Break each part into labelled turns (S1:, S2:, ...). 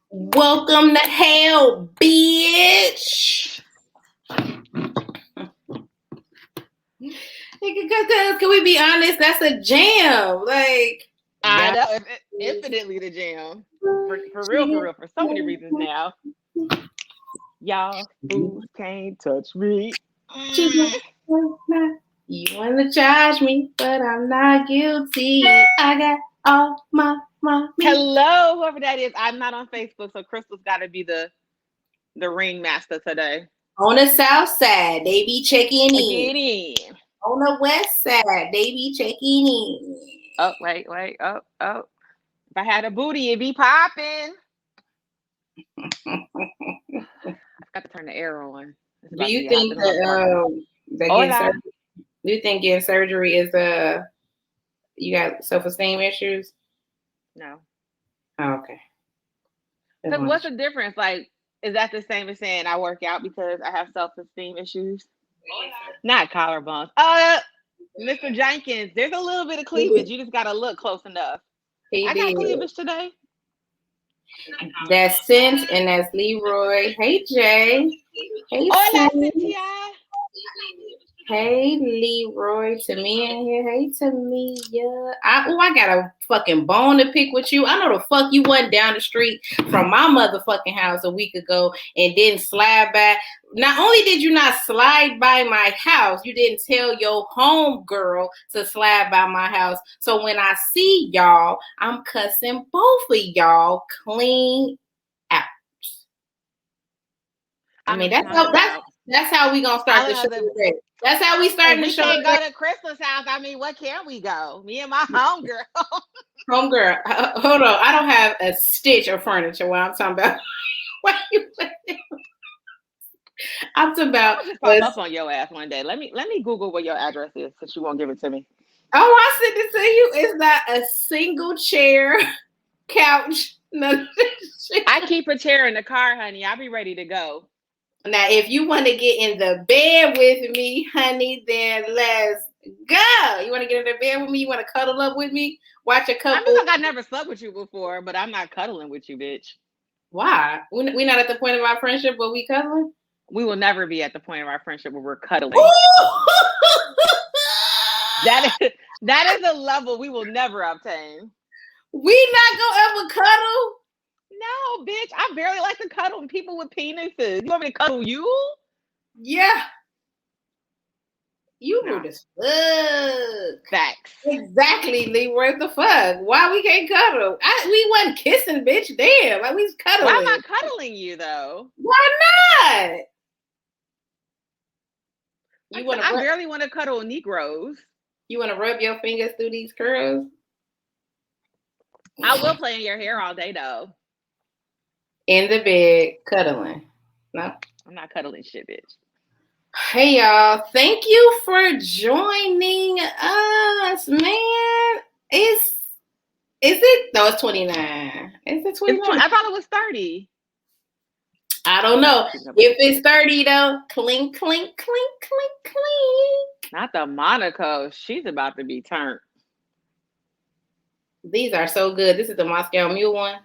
S1: Welcome to hell, bitch. Can we be honest? That's a jam. Like,
S2: I know, infinitely the jam. For real. For so many reasons now. Y'all fools can't touch me.
S1: You want to charge me, but I'm not guilty. I got all my money.
S2: Hello, whoever that is. I'm not on Facebook, so Crystal's got to be the ringmaster today.
S1: On the south side, they be checking in. On the west side, they be checking in.
S2: Oh, wait. Oh. If I had a booty, it'd be popping. I've got to turn the air on.
S1: Do you think that do you think getting surgery is you got self-esteem issues?
S2: No.
S1: Oh, okay.
S2: So what's the difference? Like, is that the same as saying I work out because I have self-esteem issues? Not collarbones. Mr. Jenkins, there's a little bit of cleavage. You just gotta look close enough. I got cleavage today.
S1: That's Cinch and that's Leroy. Hey Jay. Hey
S2: Cynthia.
S1: Hey Leroy, Tamia in here. Hey Tamia. I got a fucking bone to pick with you. I know the fuck you went down the street from my motherfucking house a week ago and didn't slide by. Not only did you not slide by my house, you didn't tell your home girl to slide by my house. So when I see y'all, I'm cussing both of y'all clean out. I mean, that's how we gonna start the show today. That's how we starting the show.
S2: We can't go to Crystal's house. I mean, what can we go? Me and my homegirl.
S1: Homegirl, hold on. I don't have a stitch of furniture while I'm talking about. I'm talking about.
S2: Pop up on your ass one day. Let me Google what your address is since you won't give it to me.
S1: Oh, I sent it to you. It's not a single chair, couch, none of this shit.
S2: I keep a chair in the car, honey. I'll be ready to go.
S1: Now, if you want to get in the bed with me, honey, then let's go. You want to get in the bed with me? You want to cuddle up with me? Watch a couple.
S2: I mean, I never slept with you before, but I'm not cuddling with you, bitch.
S1: Why? We're not at the point of our friendship where we cuddling?
S2: We will never be at the point of our friendship where we're cuddling. That is a level we will never obtain.
S1: We not gonna ever cuddle?
S2: No, bitch. I barely like to cuddle people with penises. You want me to cuddle you?
S1: Yeah. You rude as fuck.
S2: Facts.
S1: Exactly, Lee. What the fuck? Why we can't cuddle? We wasn't kissing, bitch. Damn. Like we was cuddling.
S2: Why am I cuddling you though?
S1: Why not?
S2: I barely want to cuddle Negroes.
S1: You want to rub your fingers through these curls?
S2: I will play in your hair all day though.
S1: In the bed, cuddling. No?
S2: I'm not cuddling shit, bitch.
S1: Hey, y'all. Thank you for joining us, man. Is it? No, it's 29. Is it 29?
S2: I thought it was 30.
S1: I don't know. If it's 30, though, clink, clink, clink, clink, clink.
S2: Not the Monaco. She's about to be turned.
S1: These are so good. This is the Moscow Mule one.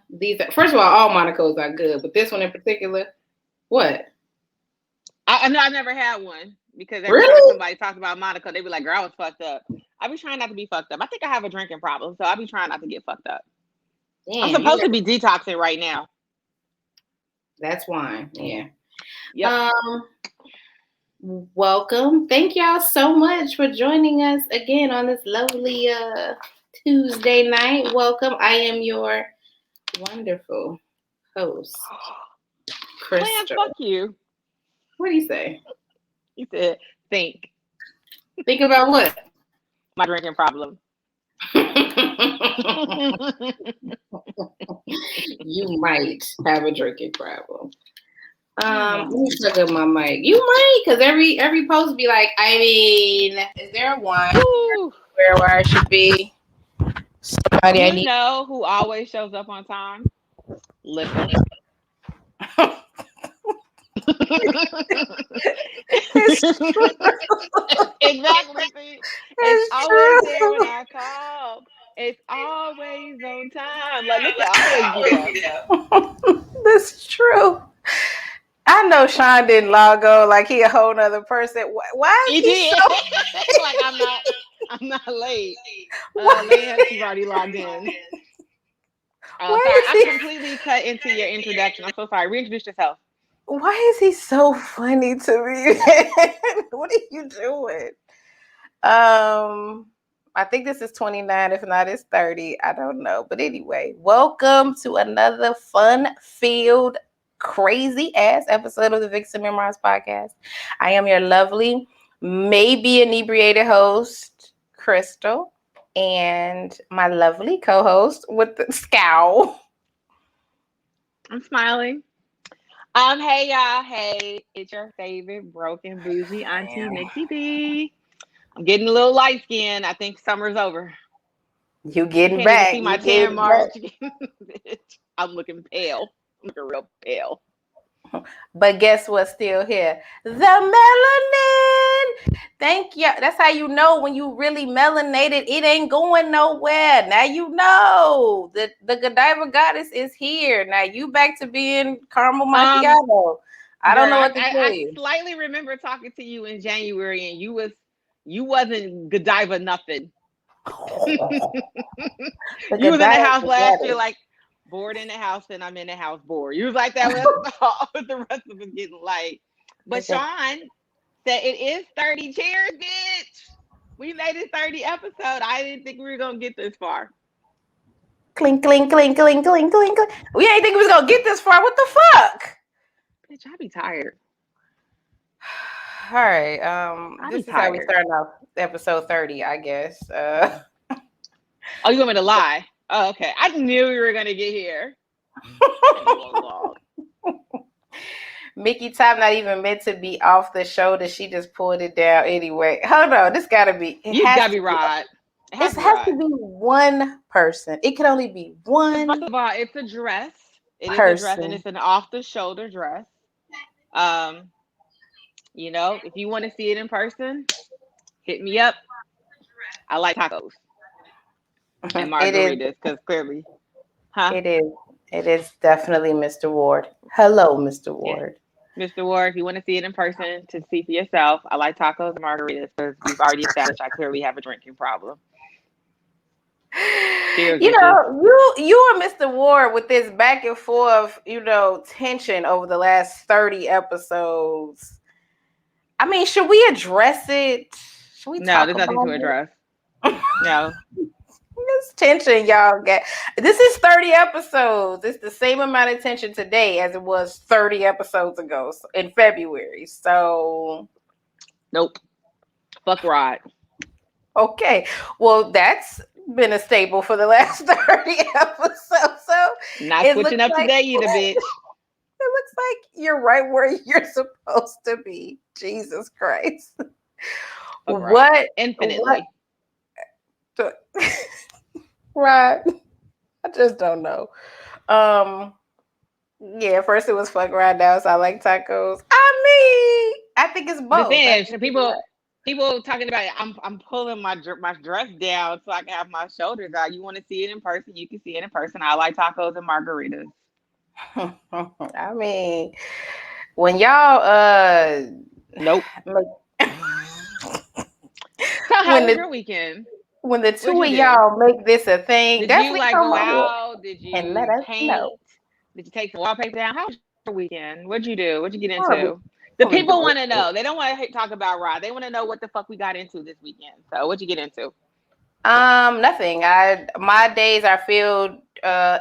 S1: First of all Monacos are good, but this one in particular, what?
S2: I know I never had one because every time somebody talks about Monaco, they be like, "Girl, I was fucked up." I be trying not to be fucked up. I think I have a drinking problem, so I be trying not to get fucked up. Damn, I'm supposed to be detoxing right now.
S1: That's wine, yeah.
S2: Yep.
S1: Welcome. Thank y'all so much for joining us again on this lovely Tuesday night. Welcome. I am your wonderful host, Crystal.
S2: Man, fuck you.
S1: What do you say?
S2: He said, think.
S1: Think about what?
S2: My drinking problem.
S1: You might have a drinking problem. Let me plug up my mic. You might, because every post be like, I mean, is there one where I should be? Somebody I need.
S2: You know who always shows up on time? Liquor. Exactly. It's always there when I call. It's always on time. Like, look, I always be there.
S1: This is true. I know Sean didn't log on like he a whole nother person. Why is he so?
S2: Like I'm not late. Leia, she's already logged in. Sorry, I completely cut into your introduction. I'm so sorry. Reintroduce yourself.
S1: Why is he so funny to me? What are you doing? I think this is 29. If not, it's 30. I don't know. But anyway, welcome to another fun-filled, crazy-ass episode of the Vixen Memoirs podcast. I am your lovely, maybe inebriated host, Crystal, and my lovely co-host with the scowl.
S2: I'm smiling. Hey y'all. Hey, it's your favorite broken bougie auntie, Nikki B. I'm getting a little light skinned. I think summer's over.
S1: You getting
S2: Can't
S1: back?
S2: Even see my tan marks. I'm looking pale. I'm looking real pale.
S1: But guess what's still here? The melanin. Thank you. That's how you know when you really melanated. It ain't going nowhere. Now you know the Godiva goddess is here. Now you back to being caramel macchiato. I don't know what to tell you.
S2: I slightly remember talking to you in January, and you wasn't Godiva nothing. You was in the house last year, like bored in the house, and I'm in the house bored. You was like that with the rest of us getting light. But Sean said it is 30. Cheers, bitch. We made it 30 episode. I didn't think we were gonna get this far.
S1: Clink, clink, clink, clink, clink, clink, clink. We ain't think we was gonna get this far. What the fuck?
S2: Bitch, I be tired.
S1: All right. This is how we start off episode 30, I guess.
S2: Oh, you want me to lie? Oh, okay. I knew we were gonna get here.
S1: Mickey Top not even meant to be off the shoulder. She just pulled it down anyway. Hold on, this gotta be.
S2: You gotta be right.
S1: It has to be one person. It can only be one.
S2: First of all, it's a dress. It is a dress, and it's an off-the-shoulder dress. You know, if you want to see it in person, hit me up. I like tacos and margaritas because clearly,
S1: It is definitely Mr. Ward. Hello, Mr. Ward.
S2: Yeah. Mr. Ward, if you want to see it in person to see for yourself, I like tacos and margaritas because we've already established I clearly have a drinking problem.
S1: Cheers, you know, you and Mr. Ward with this back and forth, tension over the last 30 episodes. I mean, should we address it? Should we talk
S2: there's nothing to address. No.
S1: This tension y'all get. This is 30 episodes. It's the same amount of tension today as it was 30 episodes ago in February. So
S2: nope. Fuck Rod.
S1: Okay. Well, that's been a staple for the last 30 episodes. So
S2: not switching up today either, bitch.
S1: It looks like you're right where you're supposed to be. Jesus Christ. What?
S2: Infinitely.
S1: Right. I just don't know. Yeah, first it was fuck right now, so I like tacos. I mean, I think it's both.
S2: People talking about it. I'm pulling my dress down so I can have my shoulders out. You want to see it in person? You can see it in person. I like tacos and margaritas.
S1: I mean, when y'all
S2: nope. So how was your weekend?
S1: When the two of y'all make this a thing,
S2: did you like go out? Did you paint? Did you take some wallpaper down? How was your weekend? What'd you do? What'd you get into? The people want to know. They don't want to talk about Rod. They want to know what the fuck we got into this weekend. So what'd you get into?
S1: Nothing. My days are filled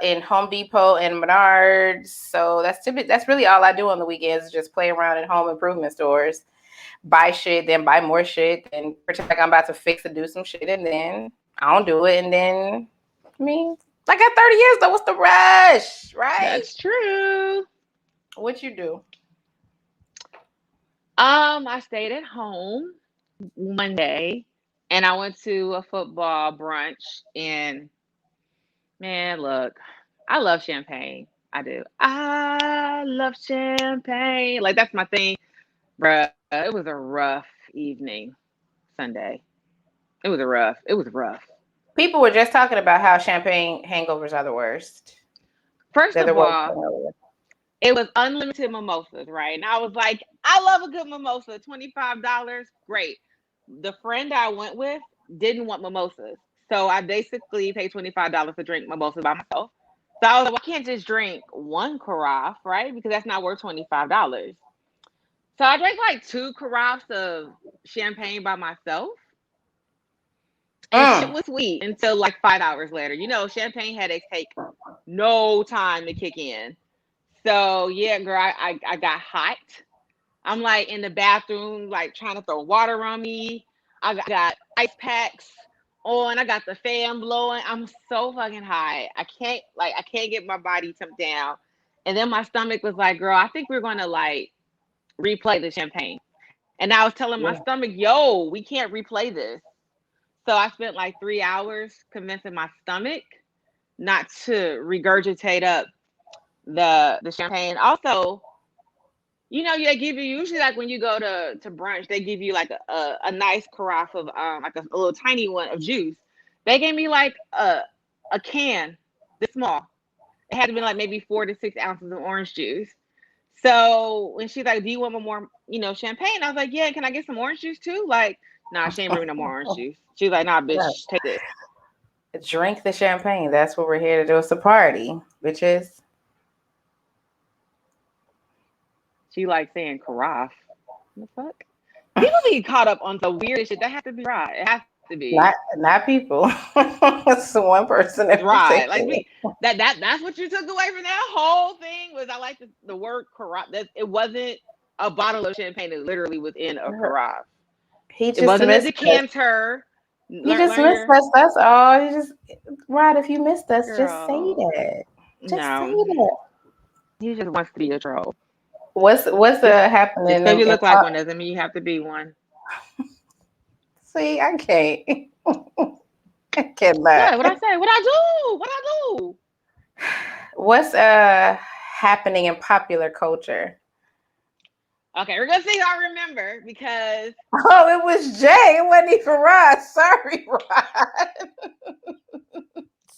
S1: in Home Depot and Menards. So that's really all I do on the weekends is just play around in home improvement stores. Buy shit, then buy more shit, and pretend like I'm about to fix or do some shit, and then I don't do it, and then I got 30 years though. What's the rush, right?
S2: That's true.
S1: What you do?
S2: I stayed at home Monday, and I went to a football brunch. And man, look, I love champagne. I do. I love champagne. Like that's my thing, bruh. It was a rough evening Sunday. It was rough.
S1: People were just talking about how champagne hangovers are the worst.
S2: First of all, it was unlimited mimosas, right? And I was like, I love a good mimosa. $25, great. The friend I went with didn't want mimosas, so I basically paid $25 to drink mimosas by myself. So I was like, well, I can't just drink one carafe, right? Because that's not worth $25. So I drank like 2 carafes of champagne by myself. And shit was sweet until like 5 hours later. You know, champagne headaches take no time to kick in. So yeah, girl, I got hot. I'm like in the bathroom, like trying to throw water on me. I got ice packs on. I got the fan blowing. I'm so fucking high. I can't get my body temp down. And then my stomach was like, girl, I think we're gonna like replay the champagne. And I was telling my stomach, yo, we can't replay this. So I spent like 3 hours convincing my stomach not to regurgitate up the champagne. Also, you know, they give you usually like when you go to brunch, they give you like a nice carafe of like a little tiny one of juice. They gave me like a can this small. It had to be like maybe 4 to 6 ounces of orange juice. So when she's like, "Do you want more, you know, champagne?" I was like, "Yeah, can I get some orange juice too?" Like, nah, she ain't bringing no more orange juice. She was like, "Nah, bitch, take this."
S1: Drink the champagne. That's what we're here to do. It's a party, bitches.
S2: She like saying carafe. What the fuck? People be caught up on the weirdest shit. That has to be right. It has to be.
S1: Not people. It's one person.
S2: Right. Like me. That's what you took away from that whole thing was I like the word carafe. That it wasn't a bottle of champagne. It literally was in a carafe. It wasn't a decanter.
S1: He just missed us. That's all. You just if you missed us,
S2: girl,
S1: just say that. Just say that.
S2: He just wants to be a troll.
S1: What's happening?
S2: Just because you look like one doesn't mean you have to be one.
S1: See, I can't. I cannot.
S2: What I say? What I do?
S1: What's happening in popular culture?
S2: Okay, we're gonna see. I remember because
S1: it was Jay. It wasn't even Rod. Sorry, Rod.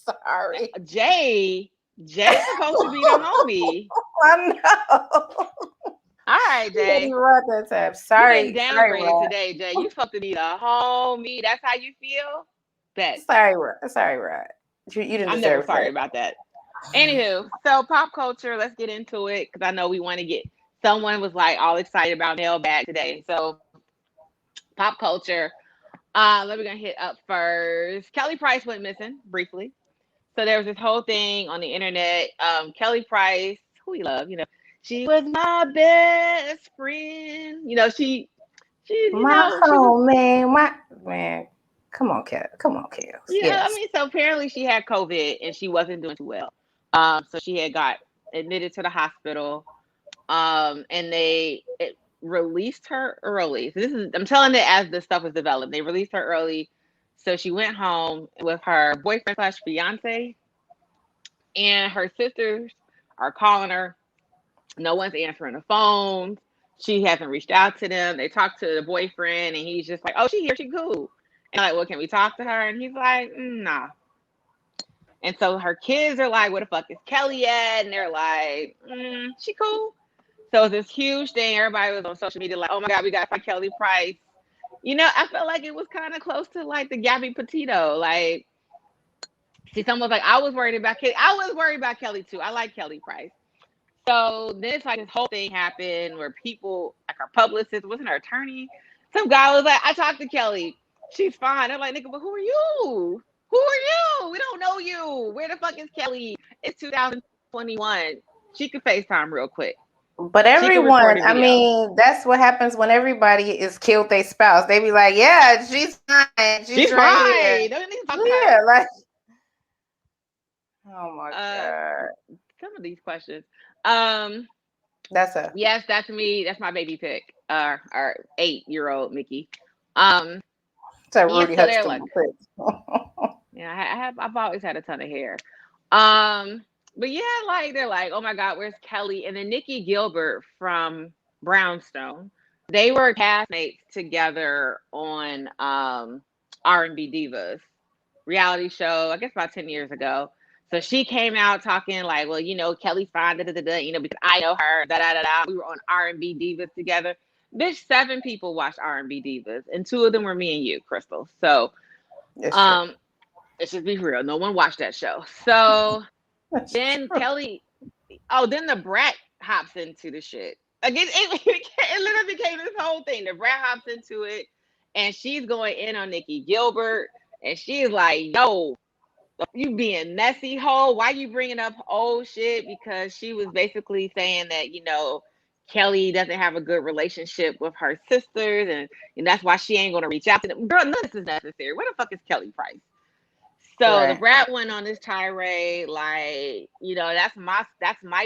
S1: Sorry,
S2: Jay. Jay's supposed to be the homie.
S1: I know.
S2: All right, Jay.
S1: You Rod that time. Sorry,
S2: you downgraded today, Jay. You supposed to be the homie. That's how you feel. Bet.
S1: Sorry, Rod. You didn't.
S2: I'm never sorry about that. Anywho, so pop culture. Let's get into it because I know we want to get. Someone was like all excited about mailbag today. So pop culture. Let me go hit up first. Kelly Price went missing briefly. So there was this whole thing on the internet. Kelly Price, who we love, you know, she was my best friend. You know, she's
S1: my homie, man. Come on, Kel.
S2: Yeah, yes. I mean, so apparently she had COVID and she wasn't doing too well. So she had got admitted to the hospital. And they released her early. So I'm telling it as the stuff was developed. They released her early. So she went home with her boyfriend / fiance. And her sisters are calling her. No one's answering the phone. She hasn't reached out to them. They talked to the boyfriend and he's just like, "Oh, she here, she cool." And like, "Well, can we talk to her?" And he's like, "Nah." And so her kids are like, "Where the fuck is Kelly at?" And they're like, "She cool." So it's this huge thing. Everybody was on social media like, "Oh my God, we got to find Kelly Price." You know, I felt like it was kind of close to like the Gabby Petito. Like, see, someone was like, I was worried about Kelly. I was worried about Kelly too. I like Kelly Price. So then it's like this whole thing happened where people, like her publicist, wasn't her attorney. Some guy was like, "I talked to Kelly. She's fine." I'm like, "Nigga, but who are you? Who are you? We don't know you. Where the fuck is Kelly? It's 2021. She could FaceTime real quick."
S1: But everyone, I mean, that's what happens when everybody is killed their spouse. They be like, "Yeah, she's fine. She's right here." Yeah, like, oh my God.
S2: Some of these questions.
S1: That's a
S2: yes, that's me. That's my baby pick. Our 8-year-old Mickey.
S1: It's a Rudy Huxtable pick.
S2: Yeah, I've always had a ton of hair. But yeah, like they're like, "Oh my God, where's Kelly?" And then Nikki Gilbert from Brownstone, they were castmates together on R&B Divas. reality show, I guess about 10 years ago. So she came out talking like, well, you know, Kelly's fine, you know, because I know her, da da da da. We were on R&B Divas together. Bitch, 7 people watched R&B Divas, and 2 of them were me and you, Crystal. So,
S3: It's true.
S2: let's just be real. No one watched that show. So
S3: That's
S2: then
S3: true.
S2: Kelly, then the brat hops into the shit. Again, it literally became this whole thing. The brat hops into it, and she's going in on Nikki Gilbert, and she's like, "Yo, you being messy, hoe. Why you bringing up old shit?" Because she was basically saying that, you know, Kelly doesn't have a good relationship with her sisters, and that's why she ain't gonna reach out to them. Girl, none of this is necessary. Where the fuck is Kelly Price? So the
S3: Right.
S2: brat went on this tirade, like, you know, that's my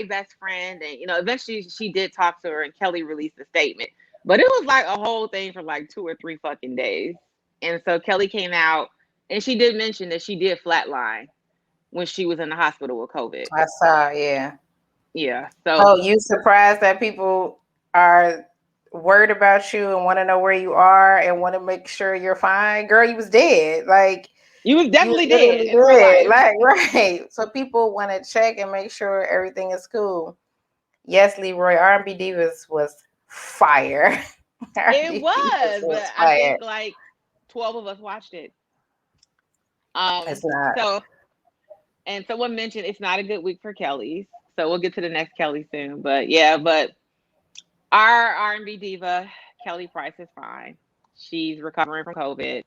S2: best friend. And, you know, eventually she did talk to her and Kelly released a statement. But it was like a whole thing for like 2 or 3 fucking days. And so Kelly came out and she did mention that she did flatline when she was in the hospital with COVID.
S3: I saw, yeah.
S2: Yeah. So
S3: Oh, you surprised that people are worried about you and want to know where you are and want to make sure you're fine? Girl, you was dead. Like,
S2: you was
S3: you
S2: definitely dead
S3: literally
S2: in real
S3: dead.
S2: life.
S3: Like, right. So people want to check and make sure everything is cool. Yes, Leroy, R&B Divas was fire.
S2: It
S3: R&B Divas
S2: was,
S3: was
S2: but I
S3: fire.
S2: think like 12 of us watched it.
S3: It's not.
S2: So and someone mentioned it's not a good week for Kelly's. So we'll get to the next Kelly soon. But yeah, but our R&B diva, Kelly Price, is fine. She's recovering from COVID.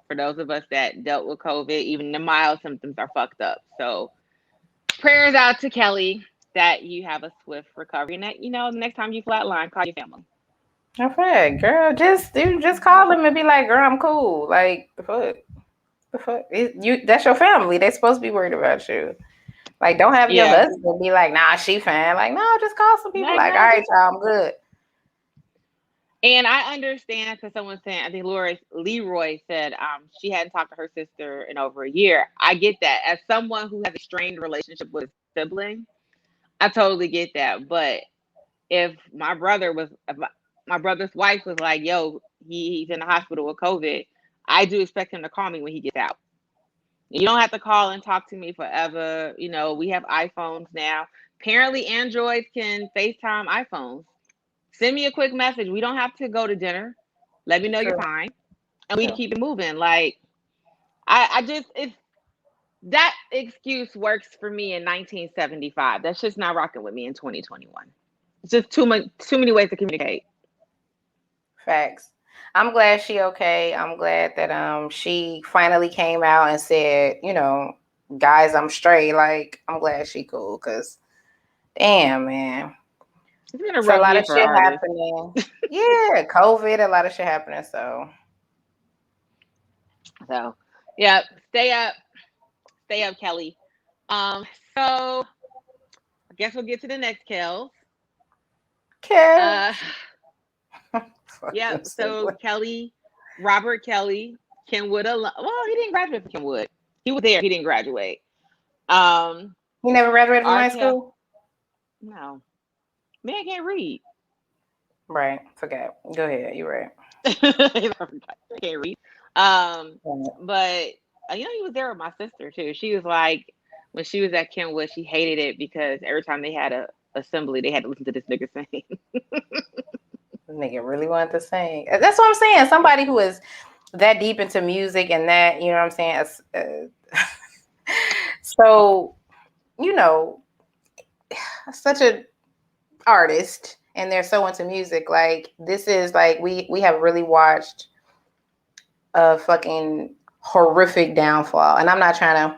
S2: For those of us that dealt with COVID, even the mild symptoms are fucked up. So prayers out to Kelly that you have a swift recovery and that, you know, the next time you flatline, call your family.
S3: Okay, girl, just call them and be like, girl, I'm cool. Like, the fuck? The fuck? That's your family. They supposed to be worried about you. Like, don't have your
S2: Yeah.
S3: husband be like, nah, she fine. Like, no, just call some people. Like, all
S2: No,
S3: right, y'all, I'm good.
S2: and I understand because someone's saying, I think Leroy said she hadn't talked to her sister in over a year. I get that. As someone who has a strained relationship with a sibling, I totally get that. But if my brother's wife was like, yo, he's in the hospital with COVID, I do expect him to call me when he gets out. You don't have to call and talk to me forever. You know, we have iPhones now. Apparently, Androids can FaceTime iPhones. Send me a quick message. We don't have to go to dinner. Let me know you're
S3: True.
S2: fine, and we
S3: True.
S2: keep it moving. Like I just it's that excuse works for me in 1975. That's just not rocking with me in 2021. It's just too many ways to communicate.
S3: Facts. I'm glad she okay. I'm glad that she finally came out and said, you know, guys, I'm straight. Like, I'm glad she cool because damn, man.
S2: It's been a
S3: So a
S2: rough
S3: lot
S2: year
S3: of
S2: for
S3: shit
S2: artists.
S3: happening. Yeah, COVID, a lot of shit happening. So
S2: So yeah, stay up, Kelly. So I guess we'll get to the next Kel.
S3: Kev.
S2: Uh,
S3: Fuck
S2: yeah.
S3: them
S2: So
S3: siblings.
S2: Kelly, Robert Kelly, Kenwood. Well, he didn't graduate from Kenwood. He was there. He didn't graduate.
S3: You never graduated from
S2: R.
S3: high
S2: Kelly.
S3: school?
S2: No, man can't read.
S3: Right. Forgot. Go ahead. You're right.
S2: Can't read.
S3: Right.
S2: But you know, he was there with my sister too. She was like, when she was at Kenwood, she hated it because every time they had a assembly, they had to listen to this nigga sing.
S3: Nigga really wanted to sing. That's what I'm saying. Somebody who is that deep into music and that, you know what I'm saying? So, you know, such a artist and they're so into music. Like, this is like, we have really watched a fucking horrific downfall. And I'm not trying to,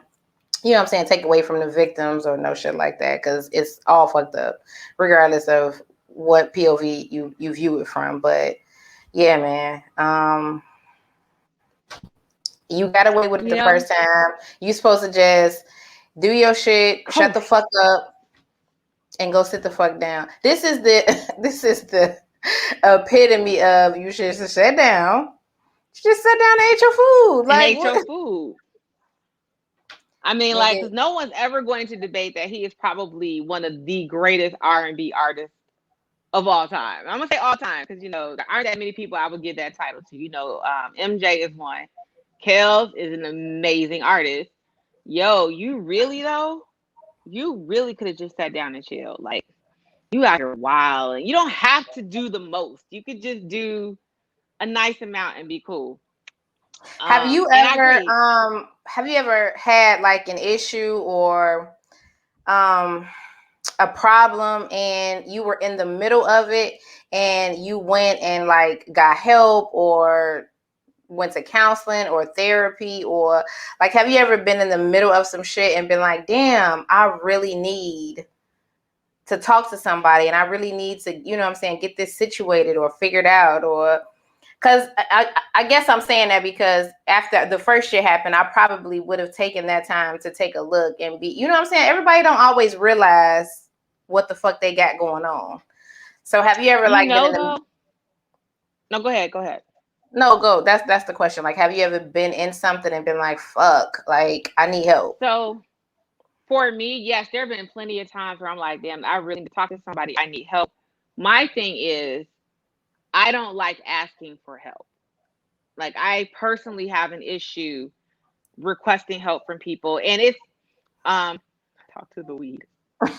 S3: you know what I'm saying, take away from the victims or no shit like that, because it's all fucked up, regardless of what POV you view it from. But yeah, man, you got away with it the
S2: Yeah.
S3: first time. You supposed to just do your shit, shut the fuck up, and go sit the fuck down. This is the epitome of you should just sit down. Just sit down and eat your food.
S2: And
S3: Like,
S2: ate
S3: what?
S2: your food. I mean, like,
S3: Nigga.
S2: because no one's ever going to debate that he is probably one of the greatest R&B artists of all time. I'm gonna say all time because, you know, there aren't that many people I would give that title to. You know, MJ is one. Kels is an amazing artist. Yo, you really could have just sat down and chilled. Like, you out here wild, and you don't have to do the most. You could just do a nice amount and be cool.
S3: Have you ever had like an issue or a problem and you were in the middle of it and you went and like got help or went to counseling or therapy, or like, have you ever been in the middle of some shit and been like, damn, I really need to talk to somebody and I really need to, you know what I'm saying, get this situated or figured out? Or because I guess I'm saying that because after the first shit happened, I probably would have taken that time to take a look and be, you know what I'm saying? Everybody don't always realize what the fuck they got going on. So have you ever been in the...
S2: No, go ahead.
S3: No, go. That's the question. Like, have you ever been in something and been like, fuck, like, I need help?
S2: So for me, yes, there have been plenty of times where I'm like, damn, I really need to talk to somebody. I need help. My thing is, I don't like asking for help. Like, I personally have an issue requesting help from people. And it's, talk to the weed.
S3: You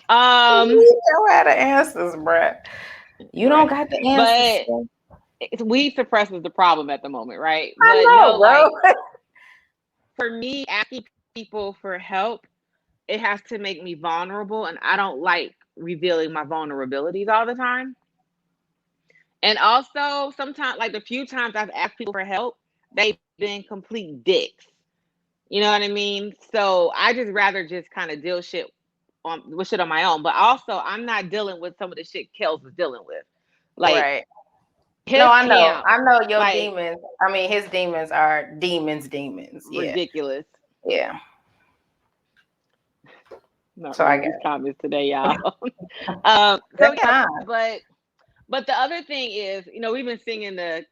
S3: don't have the answers, bruh. You don't got the answers.
S2: But weed suppresses the problem at the moment, right?
S3: But I know, bro.
S2: Like, for me, asking people for help, it has to make me vulnerable, and I don't like revealing my vulnerabilities all the time. And also, sometimes, like the few times I've asked people for help, they've been complete dicks. You know what I mean? So I just rather just kind of deal with shit on my own. But also, I'm not dealing with some of the shit Kels was dealing with. Like,
S3: right. No, I know your demons. I mean, his demons are demons. Yeah.
S2: Ridiculous.
S3: Yeah.
S2: Not so I got comments today, y'all. But the other thing is, you know, we've been singing the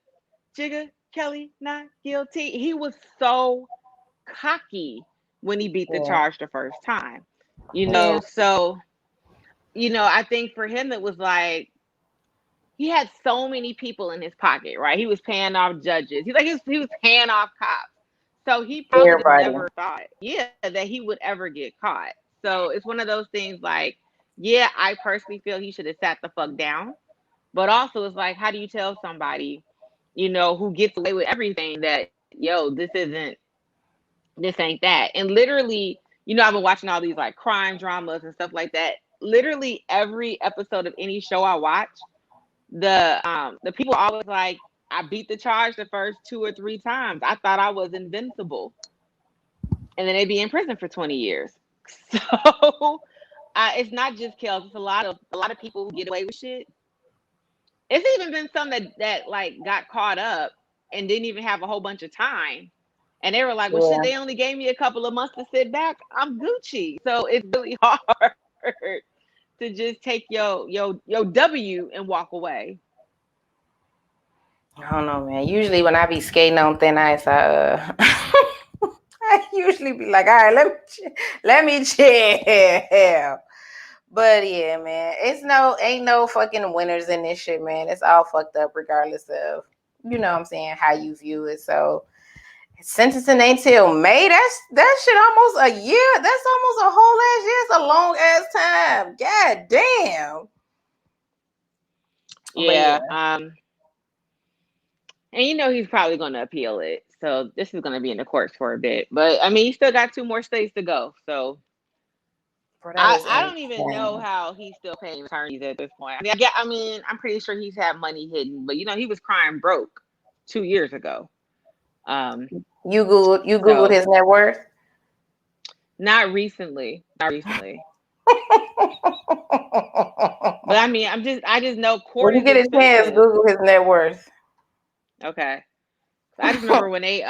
S2: Jigga Kelly Not Guilty. He was so cocky when he beat the charge the first time. You know, so, you know, I think for him it was like, he had so many people in his pocket, right? He was paying off judges. He was paying off cops. So he probably never thought, that he would ever get caught. So it's one of those things like, I personally feel he should have sat the fuck down. But also it's like, how do you tell somebody, you know, who gets away with everything that, this ain't that? And literally, you know, I've been watching all these like crime dramas and stuff like that. Literally every episode of any show I watch, the people are always like, I beat the charge the first 2 or 3 times. I thought I was invincible. And then they'd be in prison for 20 years. So it's not just Kels. It's a lot of people who get away with shit. It's even been some that like got caught up and didn't even have a whole bunch of time. And they were like, well, shit, they only gave me a couple of months to sit back. I'm Gucci. So it's really hard to just take your W and walk away.
S3: I don't know, man. Usually when I be skating on thin ice, I usually be like, all right, let me chill. But yeah, man, ain't no fucking winners in this shit, man. It's all fucked up regardless of, you know what I'm saying, how you view it. So sentencing ain't till May. That shit almost a year. That's almost a whole ass year. It's a long ass time. God damn.
S2: Yeah. And you know he's probably going to appeal it. So this is going to be in the courts for a bit. But I mean, he still got 2 more states to go. So I don't even know how he's still paying attorneys at this point. I mean, I'm pretty sure he's had money hidden, but you know, he was crying broke 2 years ago.
S3: You Googled his net worth?
S2: Not recently. But I mean, I just know court.
S3: When you get a chance, Google his net worth.
S2: Okay. I just remember when they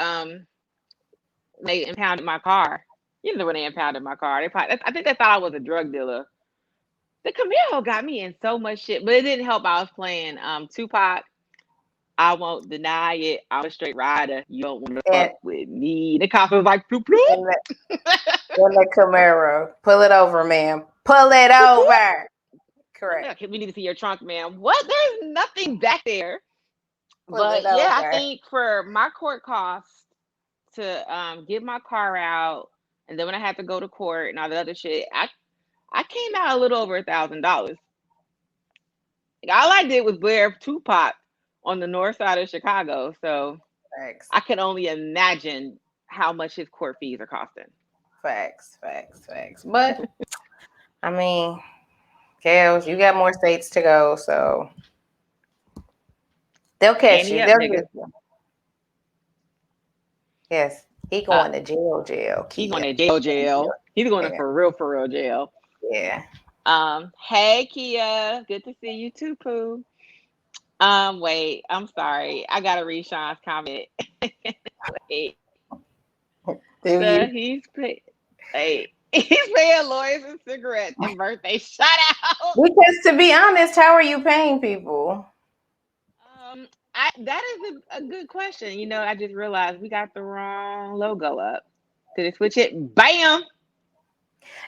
S2: impounded my car. You know, when they impounded my car, I think they thought I was a drug dealer. The Camaro got me in so much shit, but it didn't help. I was playing Tupac. I won't deny it. I'm a straight rider. You don't want to fuck with me. The cop was like, bloop, bloop.
S3: In the Camaro. Pull it over, ma'am. Pull it over. Correct.
S2: We need to see your trunk, ma'am. What? There's nothing back there. But yeah, I think for my court costs, to get my car out, and then when I had to go to court and all the other shit, I came out a little over $1,000. All I did was wear Tupac on the north side of Chicago, so
S3: Facts.
S2: I can only imagine how much his court fees are costing.
S3: Facts. But I mean, Kels, you got more states to go, so they'll catch you. They'll get you. Yes, he going to jail.
S2: He's going to jail. He's going to for real jail.
S3: Yeah.
S2: Hey Kia, good to see you too, Pooh. Wait, I'm sorry. I gotta read Sean's comment. Wait. He's paying lawyers and cigarettes and birthday shout out.
S3: Because to be honest, how are you paying people?
S2: That is a good question. You know, I just realized we got the wrong logo up. Did it switch it? Bam.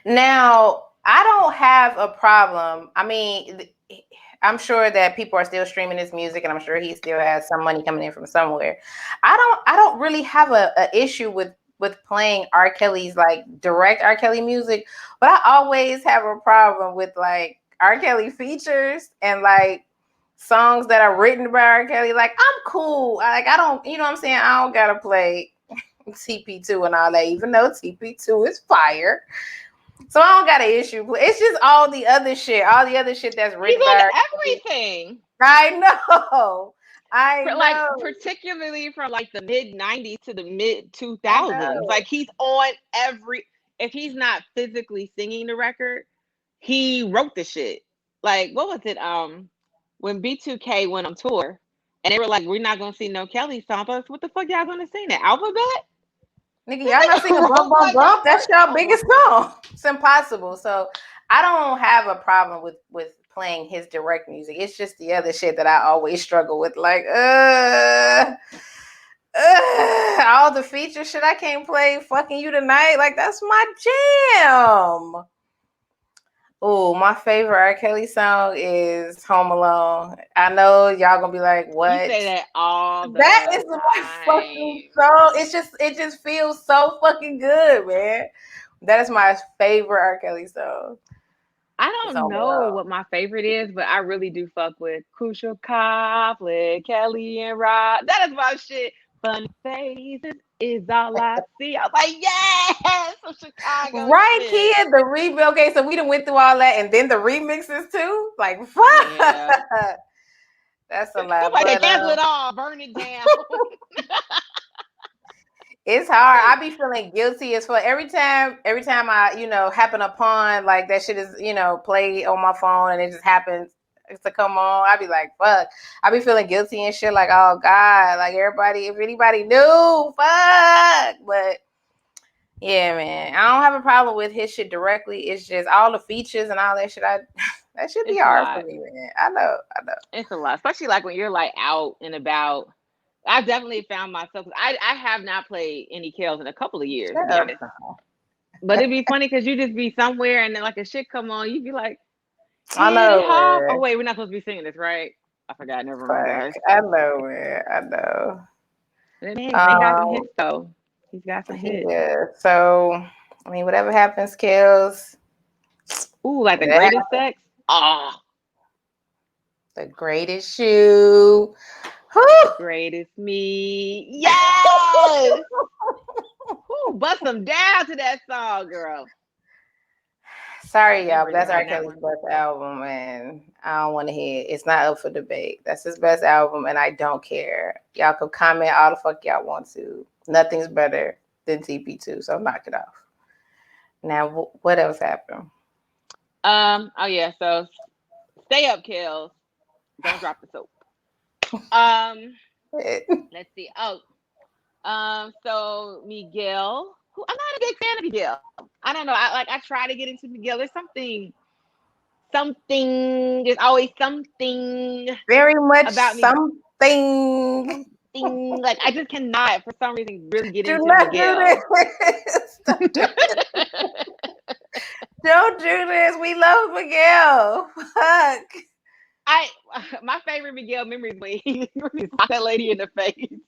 S3: Now, I don't have a problem. I mean, I'm sure that people are still streaming his music, and I'm sure he still has some money coming in from somewhere. I don't really have a issue with playing R. Kelly's like direct R. Kelly music, but I always have a problem with like R. Kelly features and like songs that are written by R. Kelly. Like, I'm cool. Like, I don't, you know what I'm saying? I don't gotta play TP2 and all that, even though TP2 is fire. So I don't got an issue. It's just all the other shit that's written by
S2: everything.
S3: I know.
S2: Like, particularly from like the mid 90s to the mid 2000s. Like, he's on if he's not physically singing the record, he wrote the shit. Like, what was it? When B2K went on tour and they were like, we're not gonna see no Kelly song, but what the fuck y'all gonna sing? The Alphabet?
S3: Nigga, y'all not singing Bump Bump Bump? That's y'all biggest song. It's impossible. So I don't have a problem with playing his direct music. It's just the other shit that I always struggle with. Like, all the feature shit I can't play. Fucking You Tonight. Like, that's my jam. Oh, my favorite R. Kelly song is Home Alone. I know y'all gonna be like, what?
S2: You say that all the
S3: That is
S2: time.
S3: my fucking song. It just feels so fucking good, man. That is my favorite R. Kelly song.
S2: I don't know what my favorite is, but I really do fuck with Crucial Conflict, Kelly and Rob. That is my shit. Funny faces is all I see. I was like, yes, from Chicago.
S3: Right,
S2: shit.
S3: Kid. The remix. Okay, so we done went through all that, and then the remixes too. Like, fuck. Yeah. That's a lot.
S2: Somebody cancel it all, burn it down.
S3: It's hard. I be feeling guilty as fuck every time I, happen upon like that shit is, played on my phone and it just happens to come on. I be like, fuck. I be feeling guilty and shit. Like, oh God, like if anybody knew, fuck. But yeah, man, I don't have a problem with his shit directly. It's just all the features and all that shit. That should be hard for me, man. I know.
S2: It's a lot, especially like when you're like out and about. I've definitely found myself. I have not played any Kels in a couple of years, to be honest. But it'd be funny because you just be somewhere and then like a shit come on, you'd be like,
S3: I know.
S2: Oh wait, we're not supposed to be singing this, right? I forgot. Never mind, guys.
S3: I know, man. I know.
S2: But he got some hits though. He's got some hits.
S3: Yeah. So I mean, whatever happens, Kels.
S2: Ooh, like the greatest sex.
S3: The greatest shoe.
S2: Greatest me. Yes. Bust them down to that song, girl.
S3: Sorry, y'all, but that's R. Kelly's best album, and I don't want to hear it. It's not up for debate. That's his best album, and I don't care. Y'all can comment all the fuck y'all want to. Nothing's better than TP2, so knock it off. Now, what else happened?
S2: Oh yeah, so stay up, Kels. Don't drop the soap. Let's see. So Miguel, who I'm not a big fan of Miguel. I don't know. I try to get into Miguel. There's something. There's always something.
S3: Very much
S2: about
S3: something.
S2: Like I just cannot, for some reason, really get into Miguel.
S3: Don't do this. We love Miguel. Fuck.
S2: My favorite Miguel memory is when he shot that lady in the face.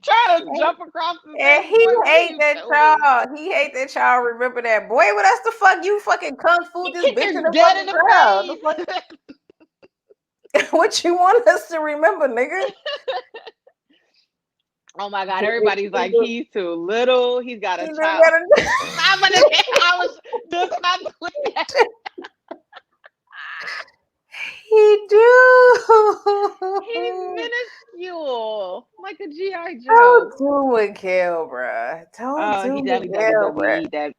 S2: Trying to jump across the
S3: and he hate that y'all. He hate that y'all remember that. Boy, what else the fuck you fucking kung fu this bitch in the fucking crowd? What you want us to remember, nigga?
S2: Oh my God, everybody's like, he's too little. He's got a child. I was just about to put that.
S3: He do.
S2: He's minuscule, like a G.I. Joe.
S3: Don't do Miguel, bruh. Don't do
S2: he definitely
S3: Miguel,
S2: WWE that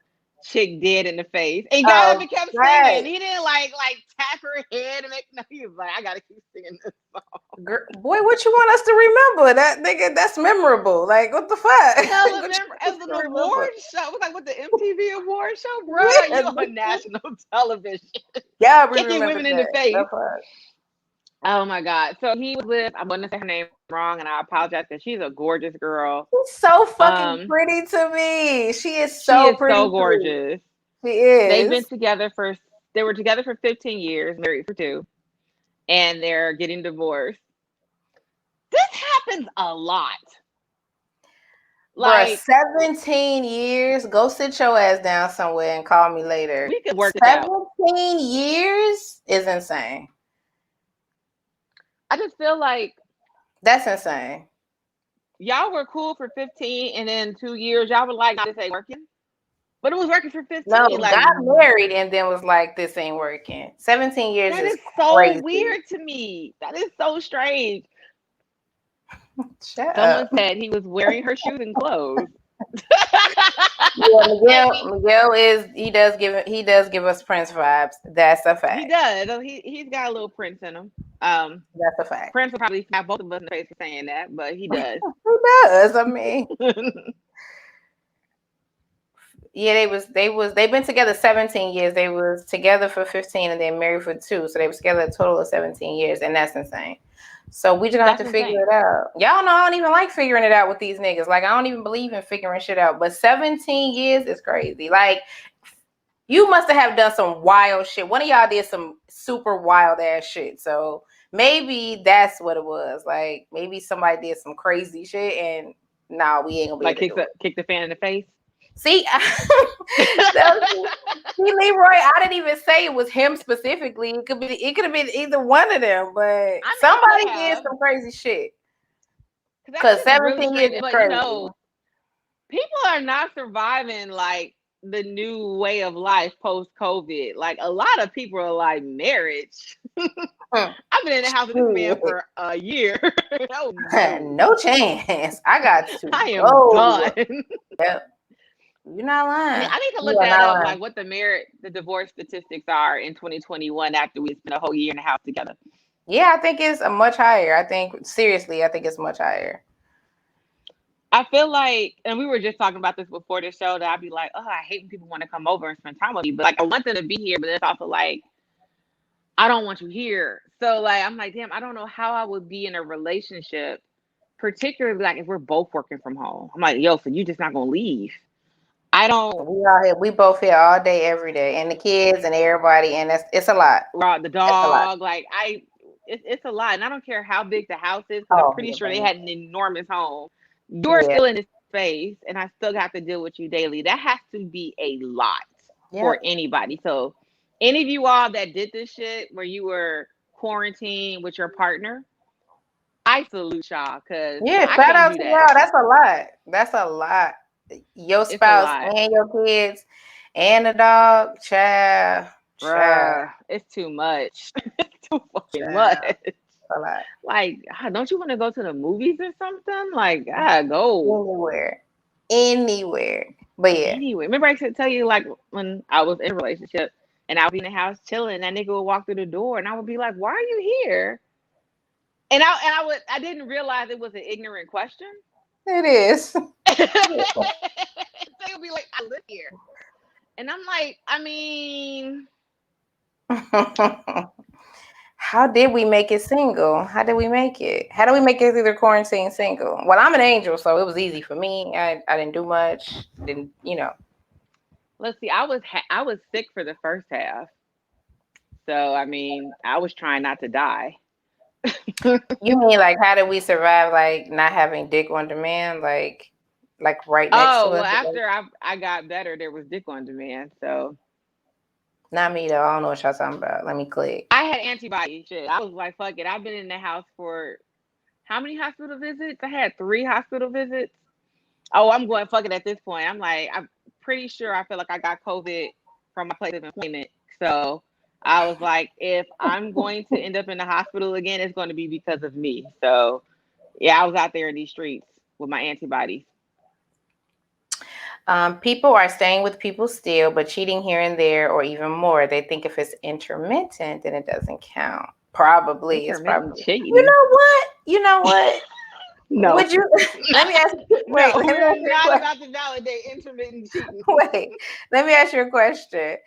S2: chick dead in the face. And got up and kept singing. He didn't like tap her head and make. No, he was like, I gotta keep singing this song.
S3: Boy, what you want us to remember? That nigga, that's memorable. Like, what the fuck?
S2: No, as an award show, it was like what the MTV award show, bro. You on national television.
S3: Yeah, we
S2: kicking women in the face. Oh my God. So he was with, I'm gonna say her name wrong and I apologize because she's a gorgeous girl.
S3: She's so fucking pretty to me. She is so pretty.
S2: So gorgeous.
S3: She is.
S2: They were together for 15 years, married for 2, and they're getting divorced. This happens a lot.
S3: Like 17 years. Go sit your ass down somewhere and call me later.
S2: We could work it out.
S3: 17 years is insane.
S2: I just feel like
S3: that's insane.
S2: Y'all were cool for 15, and then 2 years, y'all were like, this ain't working. But it was working for 15.
S3: No, got married and then was like, this ain't working. 17 years
S2: that
S3: is
S2: so
S3: crazy.
S2: Weird to me. That is so strange.
S3: Shut
S2: Someone
S3: up.
S2: said he was wearing her shoes and clothes.
S3: Yeah, Miguel he does give us Prince vibes. That's a fact.
S2: He does. He's got a little Prince in him.
S3: That's a fact.
S2: Prince will probably snap both of us in the face for saying that, but he does.
S3: He does. I mean, yeah, they've been together 17 years. They was together for 15 and then married for 2, so they were together a total of 17 years, and that's insane. So we just have to figure it out. Y'all know I don't even like figuring it out with these niggas. Like, I don't even believe in figuring shit out. But 17 years is crazy. Like, you must have done some wild shit. One of y'all did some super wild ass shit. So maybe that's what it was. Like, maybe somebody did some crazy shit and we ain't gonna be
S2: like kick the fan in the face.
S3: See, Leroy, I didn't even say it was him specifically. It could have been either one of them, but somebody did some crazy shit. Because 17 years is crazy.
S2: People are not surviving like the new way of life post-COVID. Like a lot of people are like marriage. I've been in the house with this man for a year.
S3: No chance. I am
S2: done.
S3: Yep. You're not lying.
S2: I need to look that up, like what the divorce statistics are in 2021 after we spent a whole year and a half together.
S3: Yeah, I think it's much higher. I think it's much higher.
S2: I feel like, and we were just talking about this before the show, that I'd be like, I hate when people want to come over and spend time with me, but like I want them to be here, but it's also like, I don't want you here. So like, I'm like, damn, I don't know how I would be in a relationship, particularly like if we're both working from home. I'm like, so you just not gonna leave.
S3: We both here all day, every day, and the kids and everybody, and it's a lot.
S2: The dog, it's a lot, and I don't care how big the house is. I'm pretty sure they had an enormous home. You're still in this space, and I still have to deal with you daily. That has to be a lot for anybody. So, any of you all that did this shit where you were quarantined with your partner, I salute y'all. Cause
S3: shout out to y'all. That's a lot. That's a lot. Your spouse and your kids and the dog, child.
S2: It's too much. It's too fucking much.
S3: A lot.
S2: Like, don't you want to go to the movies or something? Like, go
S3: anywhere. But yeah.
S2: Anyway, remember I said tell you like when I was in a relationship and I would be in the house chilling, and that nigga would walk through the door, and I would be like, "Why are you here?" And I didn't realize it was an ignorant question.
S3: It is.
S2: They would be like, "I live here," and I'm like, I mean.
S3: How did we make it single? How did we make it? How do we make it through the quarantine single? Well, I'm an angel, so it was easy for me. I didn't do much.
S2: Let's see. I was sick for the first half. So, I mean, I was trying not to die.
S3: You mean like how did we survive like not having dick on demand, like right next to us?
S2: Well, after I got better, there was dick on demand. So
S3: not me though. I don't know what y'all talking about. Let me click.
S2: I had antibody shit. I was like, fuck it. I've been in the house for how many hospital visits? I had 3 hospital visits. Oh, I'm going fuck it at this point. I'm like, I'm pretty sure I feel like I got COVID from my place of employment. So I was like, if I'm going to end up in the hospital again, it's going to be because of me. So yeah, I was out there in these streets with my antibodies.
S3: People are staying with people still, but cheating here and there or even more. They think if it's intermittent, then it doesn't count. Probably. It's probably cheating. You know what?
S2: No.
S3: Would you let me ask you
S2: wait, no, we're not about to validate intermittent cheating.
S3: Wait, let me ask you a question.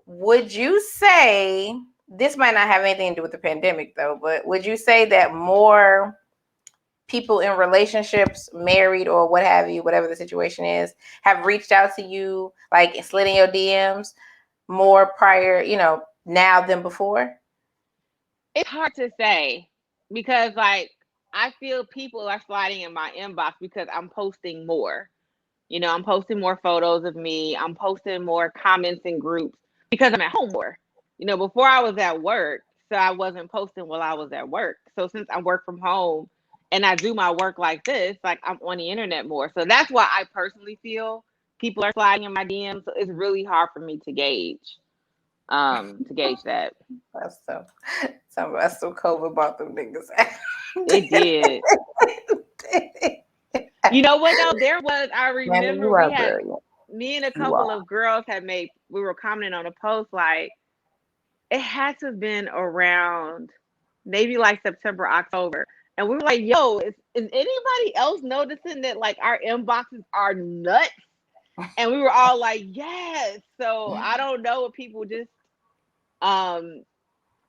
S3: Would you say, this might not have anything to do with the pandemic though, but would you say that more people in relationships, married or what have you, whatever the situation is, have reached out to you, like slid in your DMs more prior, now than before?
S2: It's hard to say because like I feel people are sliding in my inbox because I'm posting more. I'm posting more photos of me. I'm posting more comments in groups because I'm at home more. Before I was at work, so I wasn't posting while I was at work. So since I work from home and I do my work like this, like I'm on the internet more. So that's why I personally feel people are sliding in my DMs. So it's really hard for me to gauge that.
S3: That's so COVID bought them niggas.
S2: It did. You know what though? I remember me and a couple of girls we were commenting on a post, like it had to have been around maybe like September, October. And we were like, yo, is anybody else noticing that like our inboxes are nuts? And we were all like, yes. So I don't know if people just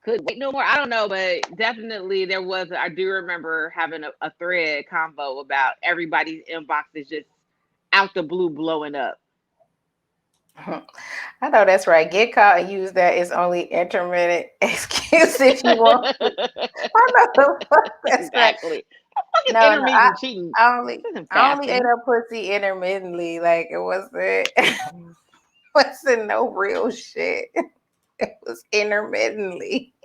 S2: could wait no more. I don't know, but definitely I do remember having a thread combo about everybody's inboxes just out the blue blowing up.
S3: I know that's right. Get caught and use that is only intermittent excuse if you want. I know the fuck that's
S2: exactly.
S3: Right. No, intermittent cheating. I only ate a pussy intermittently. Like it wasn't no real shit. It was intermittently.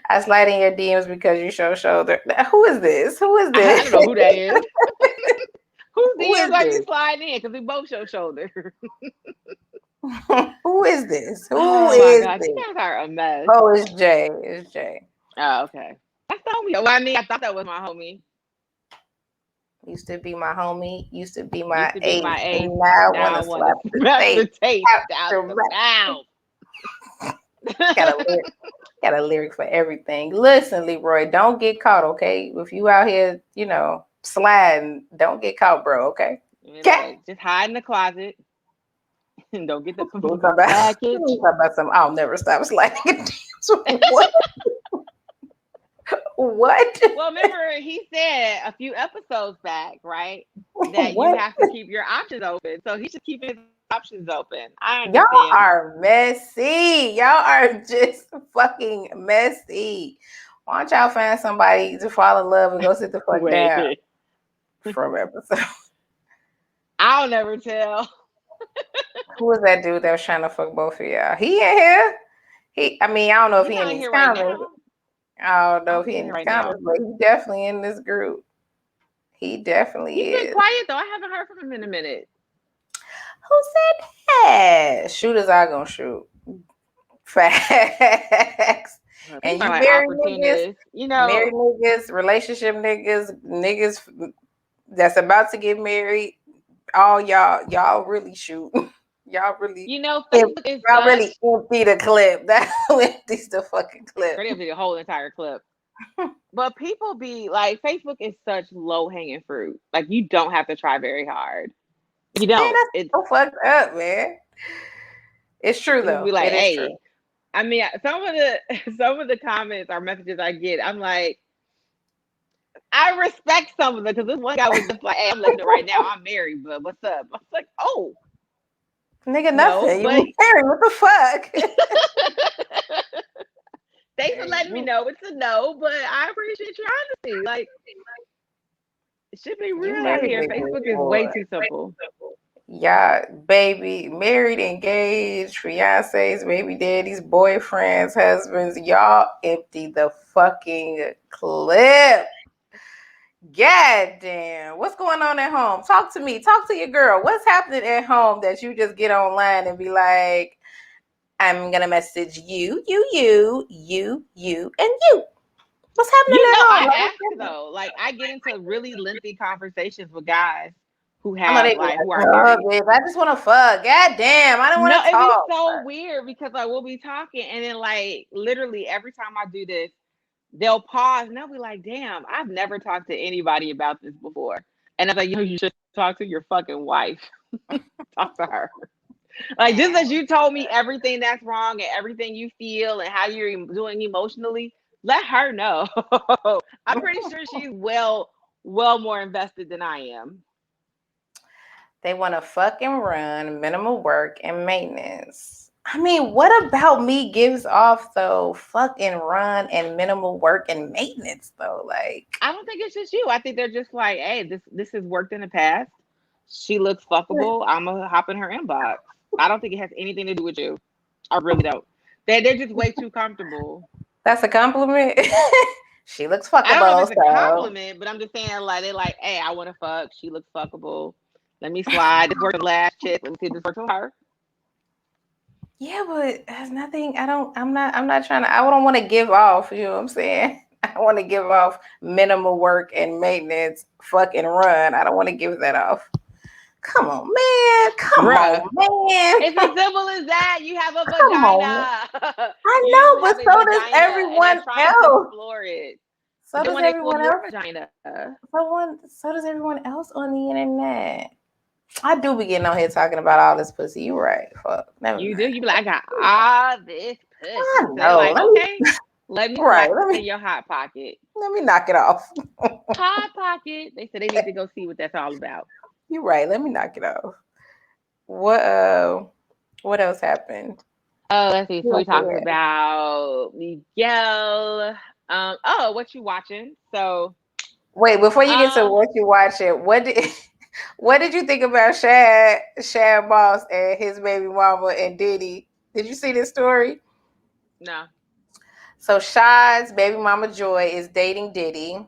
S3: I slide in your DMs because you show shoulder. Who is this?
S2: I don't know who that is. Whose DMs are you sliding in? Because we both show shoulder.
S3: Who is this? Who is this?
S2: You guys are a mess.
S3: Oh, it's Jay. It's Jay.
S2: Oh, okay. That's the homie. Well, I thought that was my homie.
S3: Used to be my homie. Used to be my ace.
S2: Now
S3: I want to slap the tape
S2: out the mouth.
S3: Got a lyric for everything. Listen, Leroy, don't get caught, okay? If you out here, sliding, don't get caught, bro, okay?
S2: Just hide in the closet and don't get the
S3: package. I'll never stop sliding. What?
S2: Well, remember he said a few episodes back, right? That you have to keep your options open. So he should keep his options open. I understand.
S3: Y'all are messy. Y'all are just fucking messy. Why don't y'all find somebody to fall in love and go sit the fuck down from episode?
S2: I'll never tell.
S3: Who was that dude that was trying to fuck both of y'all? He in here. I don't know if he in these comments. I don't know if he in these comments, but he definitely in this group. He definitely is.
S2: He's been quiet though. I haven't heard from him in a minute.
S3: Who said that? Shooters are gonna shoot. Facts. And you married niggas, married niggas, relationship niggas that's about to get married. All y'all really shoot. Y'all really, y'all really empty the clip. That empties the fucking clip.
S2: They empty the whole entire clip. But people be like, Facebook is such low hanging fruit. Like you don't have to try very hard. You don't.
S3: Man, it's so fucked up, man. It's true though.
S2: Be like, hey, true. Some of the comments or messages I get, I'm like, I respect some of them because this one guy was just like, hey, I'm letting it right now. I'm married, but what's up? I was like, oh.
S3: Nigga, nothing. You married. What the fuck?
S2: Thanks for letting me know it's a no, but I appreciate your honesty. Like, it should be real out here. Facebook is way too simple.
S3: Yeah, baby, married, engaged, fiancés, baby daddies, boyfriends, husbands, y'all empty the fucking clip. God damn. What's going on at home? Talk to me. Talk to your girl. What's happening at home that you just get online and be like, I'm going to message you, and you. What's happening at home?
S2: I ask though. Like, I get into really lengthy conversations with guys who
S3: I know
S2: have, like, who are married.
S3: Babe, I just want to fuck. God damn. I don't want to talk.
S2: No, it'd be so weird because, like, we'll be talking and then, like, literally every time I do this, they'll pause and they'll be like, damn, I've never talked to anybody about this before. And I'm like, you should talk to your fucking wife. Talk to her. Like, just as you told me everything that's wrong and everything you feel and how you're doing emotionally, let her know. I'm pretty sure she's well more invested than I am.
S3: They want to fucking run, minimal work and maintenance. I mean, what about me gives off though fucking run and minimal work and maintenance though? Like,
S2: I don't think it's just you. I think they're just like, hey, this has worked in the past. She looks fuckable. I'm gonna hop in her inbox. I don't think it has anything to do with you. I really don't. They're just way too comfortable.
S3: That's a compliment. She looks fuckable.
S2: I don't know if it's a compliment, but I'm just saying, like, they're like, hey, I want to fuck. She looks fuckable. Let me slide. This worked last chick. Let me see if this works for her.
S3: Yeah, but there's nothing. I'm not trying to. I don't want to give off. You know what I'm saying? I want to give off minimal work and maintenance. Fucking run. I don't want to give that off. Come on, man. Come on, man.
S2: It's as simple as that. You have a vagina.
S3: I know, but so does everyone else. So does everyone else. So does everyone else on the internet. I do be getting on here talking about all this pussy. You right. Fuck.
S2: You do. You be like, I got all this pussy.
S3: I know.
S2: Like, okay, let me slide in your hot pocket.
S3: Let me knock it off.
S2: Hot pocket. They said they need to go see what that's all about.
S3: You're right. Let me knock it off. What else happened?
S2: Oh, let's see. So we talking about Miguel. What you watching? So
S3: wait, before you get to what you watching, what did you think about Shad Moss and his baby mama and Diddy? Did you see this story?
S2: No.
S3: So Shad's baby mama Joy is dating Diddy.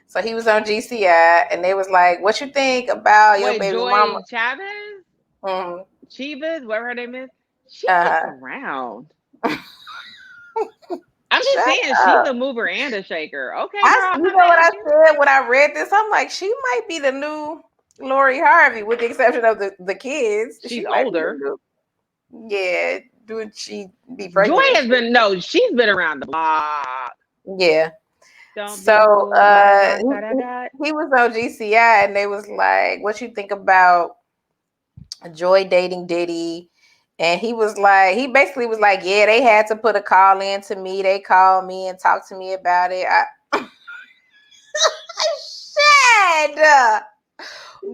S3: So he was on GCI and they was like, what you think about your baby
S2: Joy
S3: mama?
S2: Chavez?
S3: Mm-hmm.
S2: Chivas, whatever her name is. She gets around. I'm just saying, she's a mover and a shaker. Okay, girl.
S3: You know what I said when I read this? I'm like, she might be the new Lori Harvey, with the exception of the kids.
S2: She's older.
S3: Yeah, she be pregnant?
S2: Joy has been she's been around the block.
S3: Yeah. So he was on GCI and they was like, what you think about Joy dating Diddy? And he basically was like, yeah, they had to put a call in to me. They called me and talked to me about it. Shad!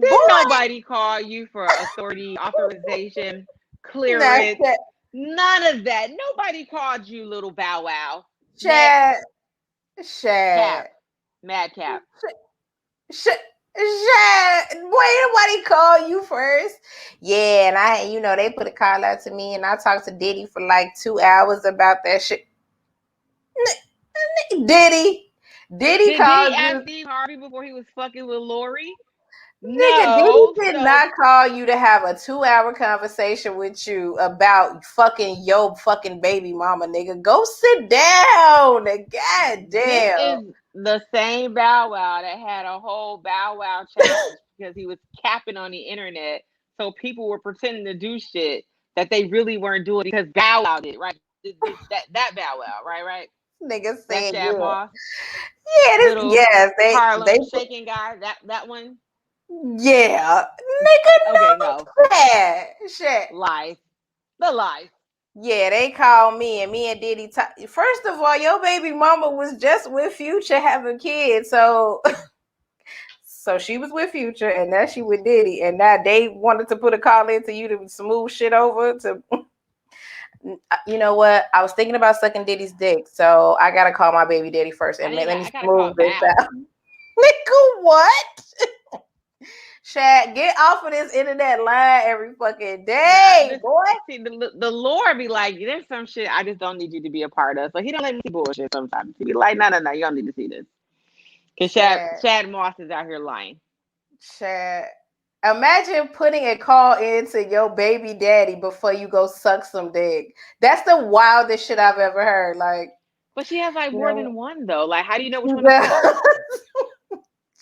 S2: Did nobody call you for authority, authorization, clearance? None of that. Nobody called you, little Bow Wow.
S3: Shad.
S2: Madcap.
S3: Shad. Wait, nobody called you first? Yeah, and they put a call out to me and I talked to Diddy for like 2 hours about that shit. Diddy called
S2: you. Did Steve Harvey before he was fucking with Lori?
S3: Nigga, Diddy did not call you to have a 2-hour conversation with you about fucking your fucking baby mama, nigga. Go sit down. God damn.
S2: This is the same Bow Wow that had a whole Bow Wow challenge because he was capping on the internet. So people were pretending to do shit that they really weren't doing because Bow Wow did, right? That Bow Wow, right?
S3: Nigga said
S2: Shad Moss.
S3: Yeah,
S2: Harlem shaking guy, that one.
S3: Yeah, nigga, no. Shit.
S2: Life. The life.
S3: Yeah, they called me and Diddy. First of all, your baby mama was just with Future having kids, so she was with Future, and now she with Diddy, and now they wanted to put a call in to you to smooth shit over. You know what? I was thinking about sucking Diddy's dick, so I gotta call my baby daddy first and let me smooth this out. Nigga, what? Shad, get off of this internet line every fucking day, boy.
S2: See, the Lord be like, there's some shit I just don't need you to be a part of. So he don't let me see bullshit sometimes. He be like, no, you don't need to see this. Because Shad Moss is out here lying.
S3: Shad, imagine putting a call into your baby daddy before you go suck some dick. That's the wildest shit I've ever heard. Like,
S2: but she has like more than one though. Like, how do you know which one to call?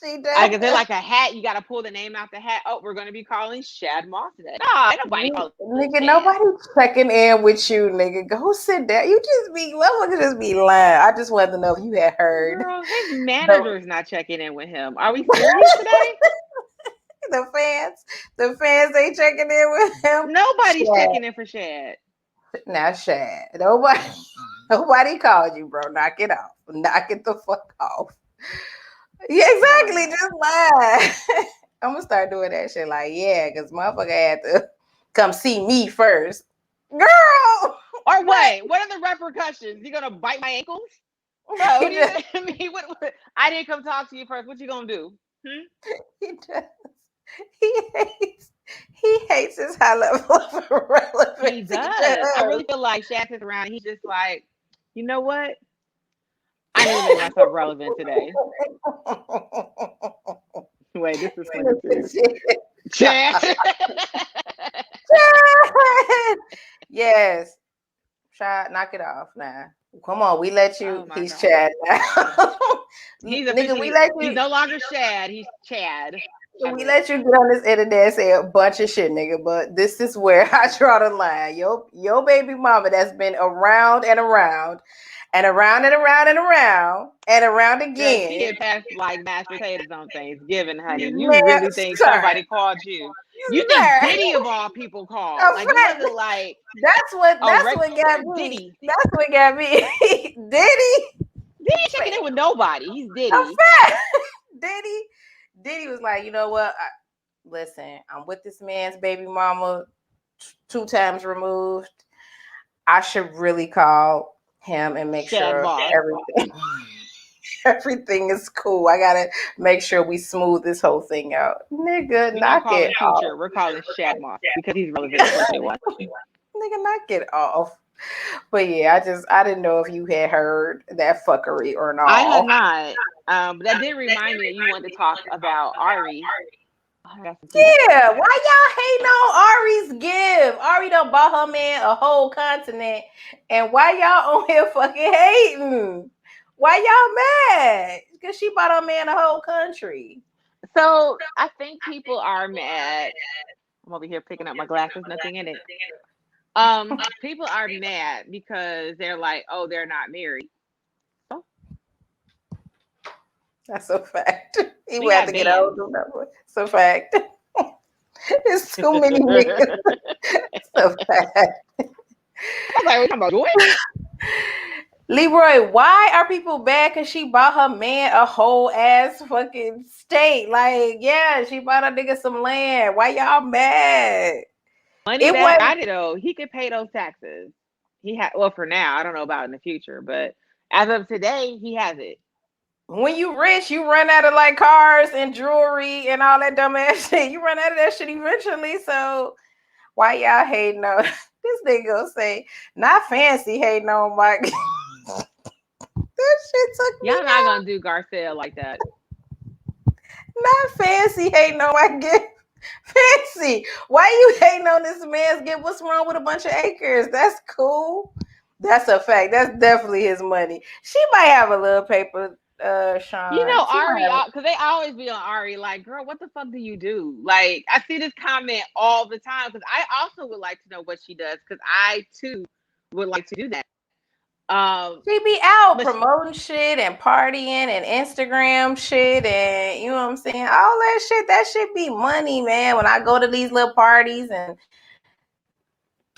S3: She does.
S2: Like, if they're like a hat, you got to pull the name out the hat. Oh, we're going to be calling Shad Moss today. No, nobody calling.
S3: Nigga, nobody checking in with you, nigga. Go sit down. You just be, motherfucker just be lying. I just wanted to know if you had heard.
S2: Girl, his manager's not checking in with him. Are we serious today?
S3: The fans ain't checking in with him.
S2: Nobody's checking in for Shad.
S3: Now, Shad, nobody called you, bro. Knock it off. Knock it the fuck off. Yeah, exactly. Just lie. I'm gonna start doing that shit. Like, yeah, because motherfucker had to come see me first, girl.
S2: Or wait, what are the repercussions? You gonna bite my ankles? What do you, I mean, what, I didn't come talk to you first. What you gonna do?
S3: He does. He hates his high level of irrelevance.
S2: He does. I really feel like Shad is around. And he's just like, you know what? I need to make myself relevant today. Wait, this is funny too. Shad.
S3: Yes. Shad, knock it off now. Come on, we let you. He's God. Chad now.
S2: He's he's no longer Shad. He's Chad.
S3: We let you get on this internet and say a bunch of shit, nigga. But this is where I draw the line. Your baby mama that's been around and around. And around and around and around and around again.
S2: She had passed like mashed potatoes on Thanksgiving, honey. You really think somebody called you? You think Diddy of all people called? Like it wasn't like
S3: that's what got me. Diddy. That's what got me. Diddy
S2: checking in with nobody. He's Diddy.
S3: Diddy was like, you know what? Listen, I'm with this man's baby mama 2 times removed. I should really call him and make sure everything is cool. I gotta make sure we smooth this whole thing out. Nigga, knock it off.
S2: We're calling Shad Moss because he's relevant to what they want.
S3: Nigga, knock it off. But yeah, I didn't know if you had heard that fuckery or not.
S2: I had not. But that did remind me that you wanted to talk about Ari.
S3: Yeah, why y'all hating on Ari's give? Ari done bought her man a whole continent, and why y'all on here fucking hating? Why y'all mad? Because she bought her man a whole country.
S2: So I think people are mad. I'm over here picking up my glasses, nothing in it. People are mad because they're like, oh, they're not married. Oh.
S3: That's a fact. He would have to get out of that. It's a fact. There's too many niggas. It's a fact.
S2: I was like, we're talking about Joy?
S3: Leroy, why are people bad because she bought her man a whole ass fucking state? Like, yeah, she bought a nigga some land. Why y'all mad?
S2: Money back got it though. He could pay those taxes. For now. I don't know about in the future, but as of today, he has it.
S3: When you rich, you run out of like cars and jewelry and all that dumb ass shit. You run out of that shit eventually. So why y'all hating on this nigga gonna say, not fancy hating on Mike. That shit took me
S2: Y'all not gonna do Garcelle like that.
S3: Not fancy hating on my gift. Fancy. Why you hating on this man's gift? What's wrong with a bunch of acres? That's cool. That's a fact. That's definitely his money. She might have a little paper. Sean.
S2: You know, Ari, because they always be on Ari, like, girl, what the fuck do you do? Like, I see this comment all the time because I also would like to know what she does because I too would like to do that.
S3: She be out promoting shit and partying and Instagram shit and you know what I'm saying? All that shit be money, man. When I go to these little parties and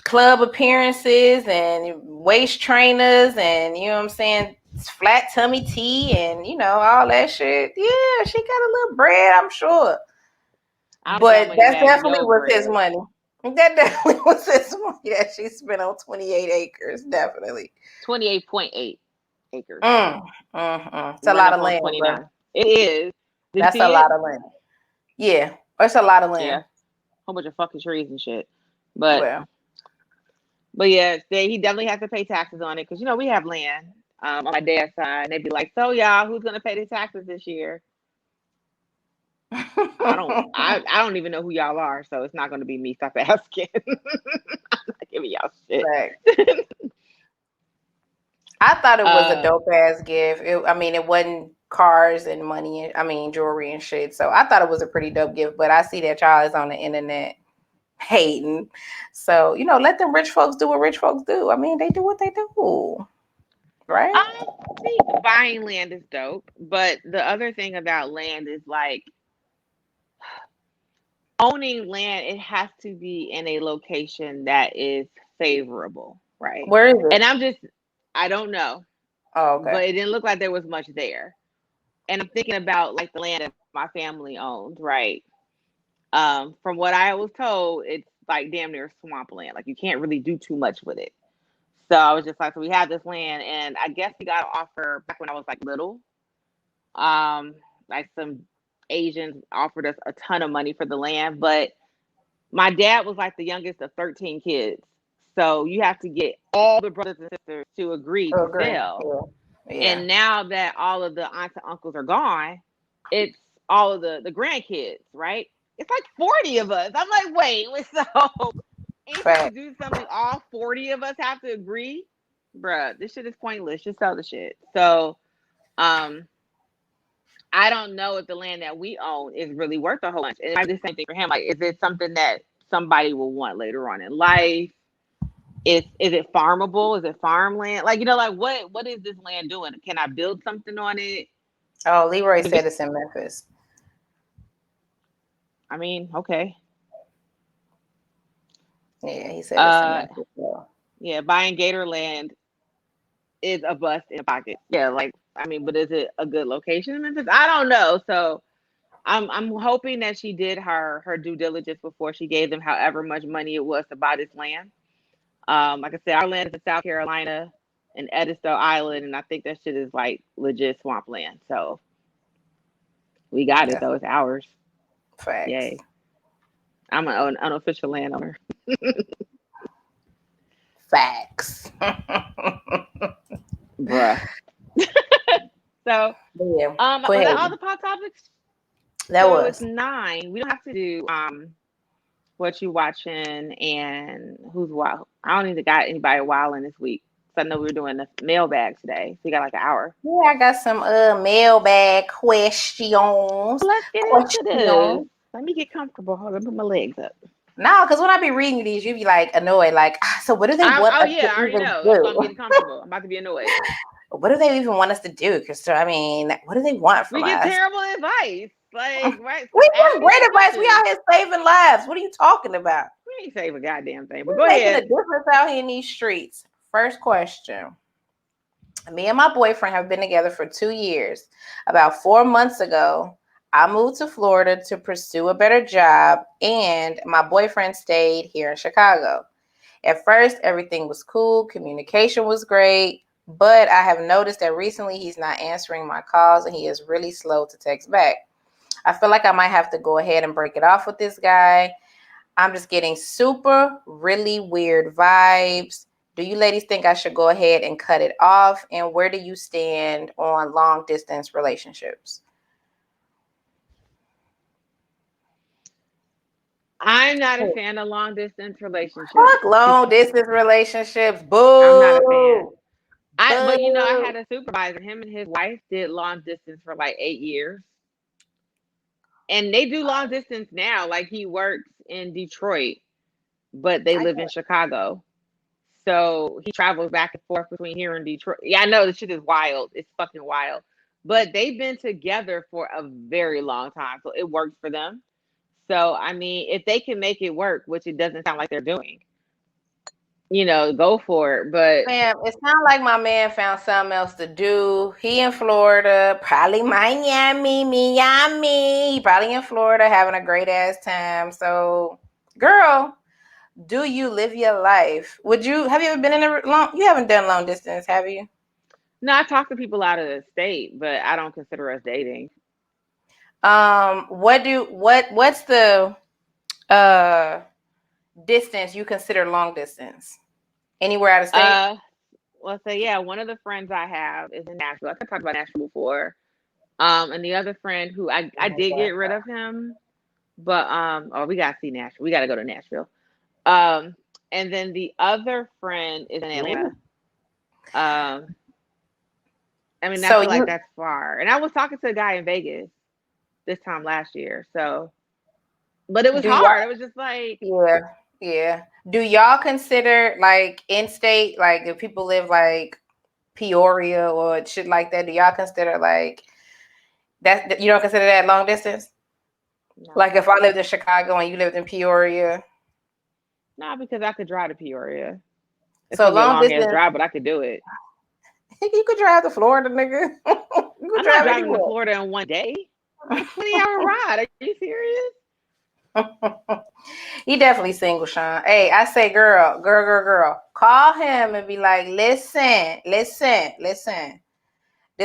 S3: club appearances and waist trainers and you know what I'm saying? Flat tummy tea and you know all that shit. Yeah, she got a little bread, I'm sure. But that's definitely was his money. That definitely was this money that she spent on 28 acres. Definitely.
S2: 28.8 acres.
S3: It's a lot of land, bro.
S2: It is.
S3: That's a lot of land. Yeah, it's a lot of land.
S2: Yeah, whole bunch of fucking trees and shit. But yeah, he definitely has to pay taxes on it because we have land on my dad's side. And they'd be like, "So y'all, who's gonna pay the taxes this year?" I don't even know who y'all are, so it's not gonna be me. Stop asking. I'm not giving y'all shit.
S3: Right. I thought it was a dope ass gift. It wasn't cars and money. Jewelry and shit. So I thought it was a pretty dope gift. But I see that y'all is on the internet hating. So let them rich folks do what rich folks do. They do what they do, right?
S2: I think buying land is dope, but the other thing about land is like owning land. It has to be in a location that is favorable, right?
S3: Where is it?
S2: And I don't know.
S3: Oh, okay.
S2: But it didn't look like there was much there. And I'm thinking about like the land that my family owned, right? From what I was told, it's like damn near swampland. Like you can't really do too much with it. So I was just like, so we have this land, and I guess we got an offer back when I was like little. Like some Asians offered us a ton of money for the land, but my dad was like the youngest of 13 kids. So you have to get all the brothers and sisters to agree to sell. Yeah. And now that all of the aunts and uncles are gone, it's all of the grandkids, right? It's like 40 of us. I'm like, wait, so if you do something, all 40 of us have to agree? Bruh, this shit is pointless. Just sell the shit. So, I don't know if the land that we own is really worth a whole bunch. And it might be the same thing for him. Like, is it something that somebody will want later on in life? Is it farmable? Is it farmland? Like, what is this land doing? Can I build something on it?
S3: Oh, Leroy said it's in Memphis.
S2: Okay.
S3: Yeah, he said it's in Memphis.
S2: Yeah, buying Gatorland is a bust in pocket. Yeah, but is it a good location in Memphis? I don't know. So I'm hoping that she did her due diligence before she gave them however much money it was to buy this land. Like I said, our land is in South Carolina and Edisto Island, and I think that shit is like legit swampland. So we got it though; it's ours.
S3: Facts.
S2: Yay! I'm an unofficial landowner.
S3: Facts.
S2: Bruh. So
S3: yeah.
S2: was that all the pop topics?
S3: That was.
S2: It's 9. We don't have to do what you watching and who's wild. I don't even got anybody wilding this week. So I know we were doing the mailbag today. So we got like an hour.
S3: Yeah, I got some mailbag questions.
S2: Let's get into this. Let me get comfortable. Hold on, put my legs up.
S3: No, because when I be reading these, you be like annoyed. Like, so what do they want us to
S2: I already know.
S3: do?
S2: That's why I'm getting comfortable. I'm about to be annoyed.
S3: What do they even want us to do, Krista? What do they want from us?
S2: We get terrible advice. Like, right?
S3: We want great advice. We out here saving lives. What are you talking about?
S2: We ain't saving a goddamn thing. But go ahead.
S3: Making a difference out here in these streets. First question. Me and my boyfriend have been together for 2 years. About 4 months ago, I moved to Florida to pursue a better job, and my boyfriend stayed here in Chicago. At first, everything was cool. Communication was great. But I have noticed that recently he's not answering my calls and he is really slow to text back. I feel like I might have to go ahead and break it off with this guy. I'm just getting really weird vibes. Do you ladies think I should go ahead and cut it off? And where do you stand on long distance relationships?
S2: I'm not a fan of long distance relationships.
S3: Fuck long distance relationships. Boo.
S2: I'm not a fan. But I had a supervisor. Him and his wife did long distance for like 8 years. And they do long distance now. Like he works in Detroit, but they live in Chicago. So he travels back and forth between here and Detroit. Yeah, I know this shit is wild. It's fucking wild. But they've been together for a very long time. So it works for them. So, if they can make it work, which it doesn't sound like they're doing, go for it. But
S3: man, it sounds like my man found something else to do. He in Florida, probably Miami. He probably in Florida having a great ass time. So, girl, Do you live your life? Have you ever been in you haven't done long distance, have you?
S2: No, I talk to people out of the state, but I don't consider us dating.
S3: What's the distance you consider long distance? Anywhere out of state?
S2: Well, so yeah, one of the friends I have is in Nashville. I talked about Nashville before. And the other friend who I did get rid of him, but we gotta see Nashville. We gotta go to Nashville. And then the other friend is in Atlanta. I mean, I feel like that's far. And I was talking to a guy in Vegas this time last year. So, but it was hard. It was just like,
S3: yeah. Do y'all consider like in-state, like if people live like Peoria or shit like that? Do y'all consider like that? You don't consider that long distance? No. Like if I lived in Chicago and you lived in Peoria?
S2: No, because I could drive to Peoria. It's
S3: so long
S2: distance drive, but I could do it.
S3: You could drive to Florida, nigga.
S2: I'm not driving to Florida in one day. 20-hour ride. Are you serious?
S3: He definitely single, Sean. Hey, I say, girl. Call him and be like, listen. This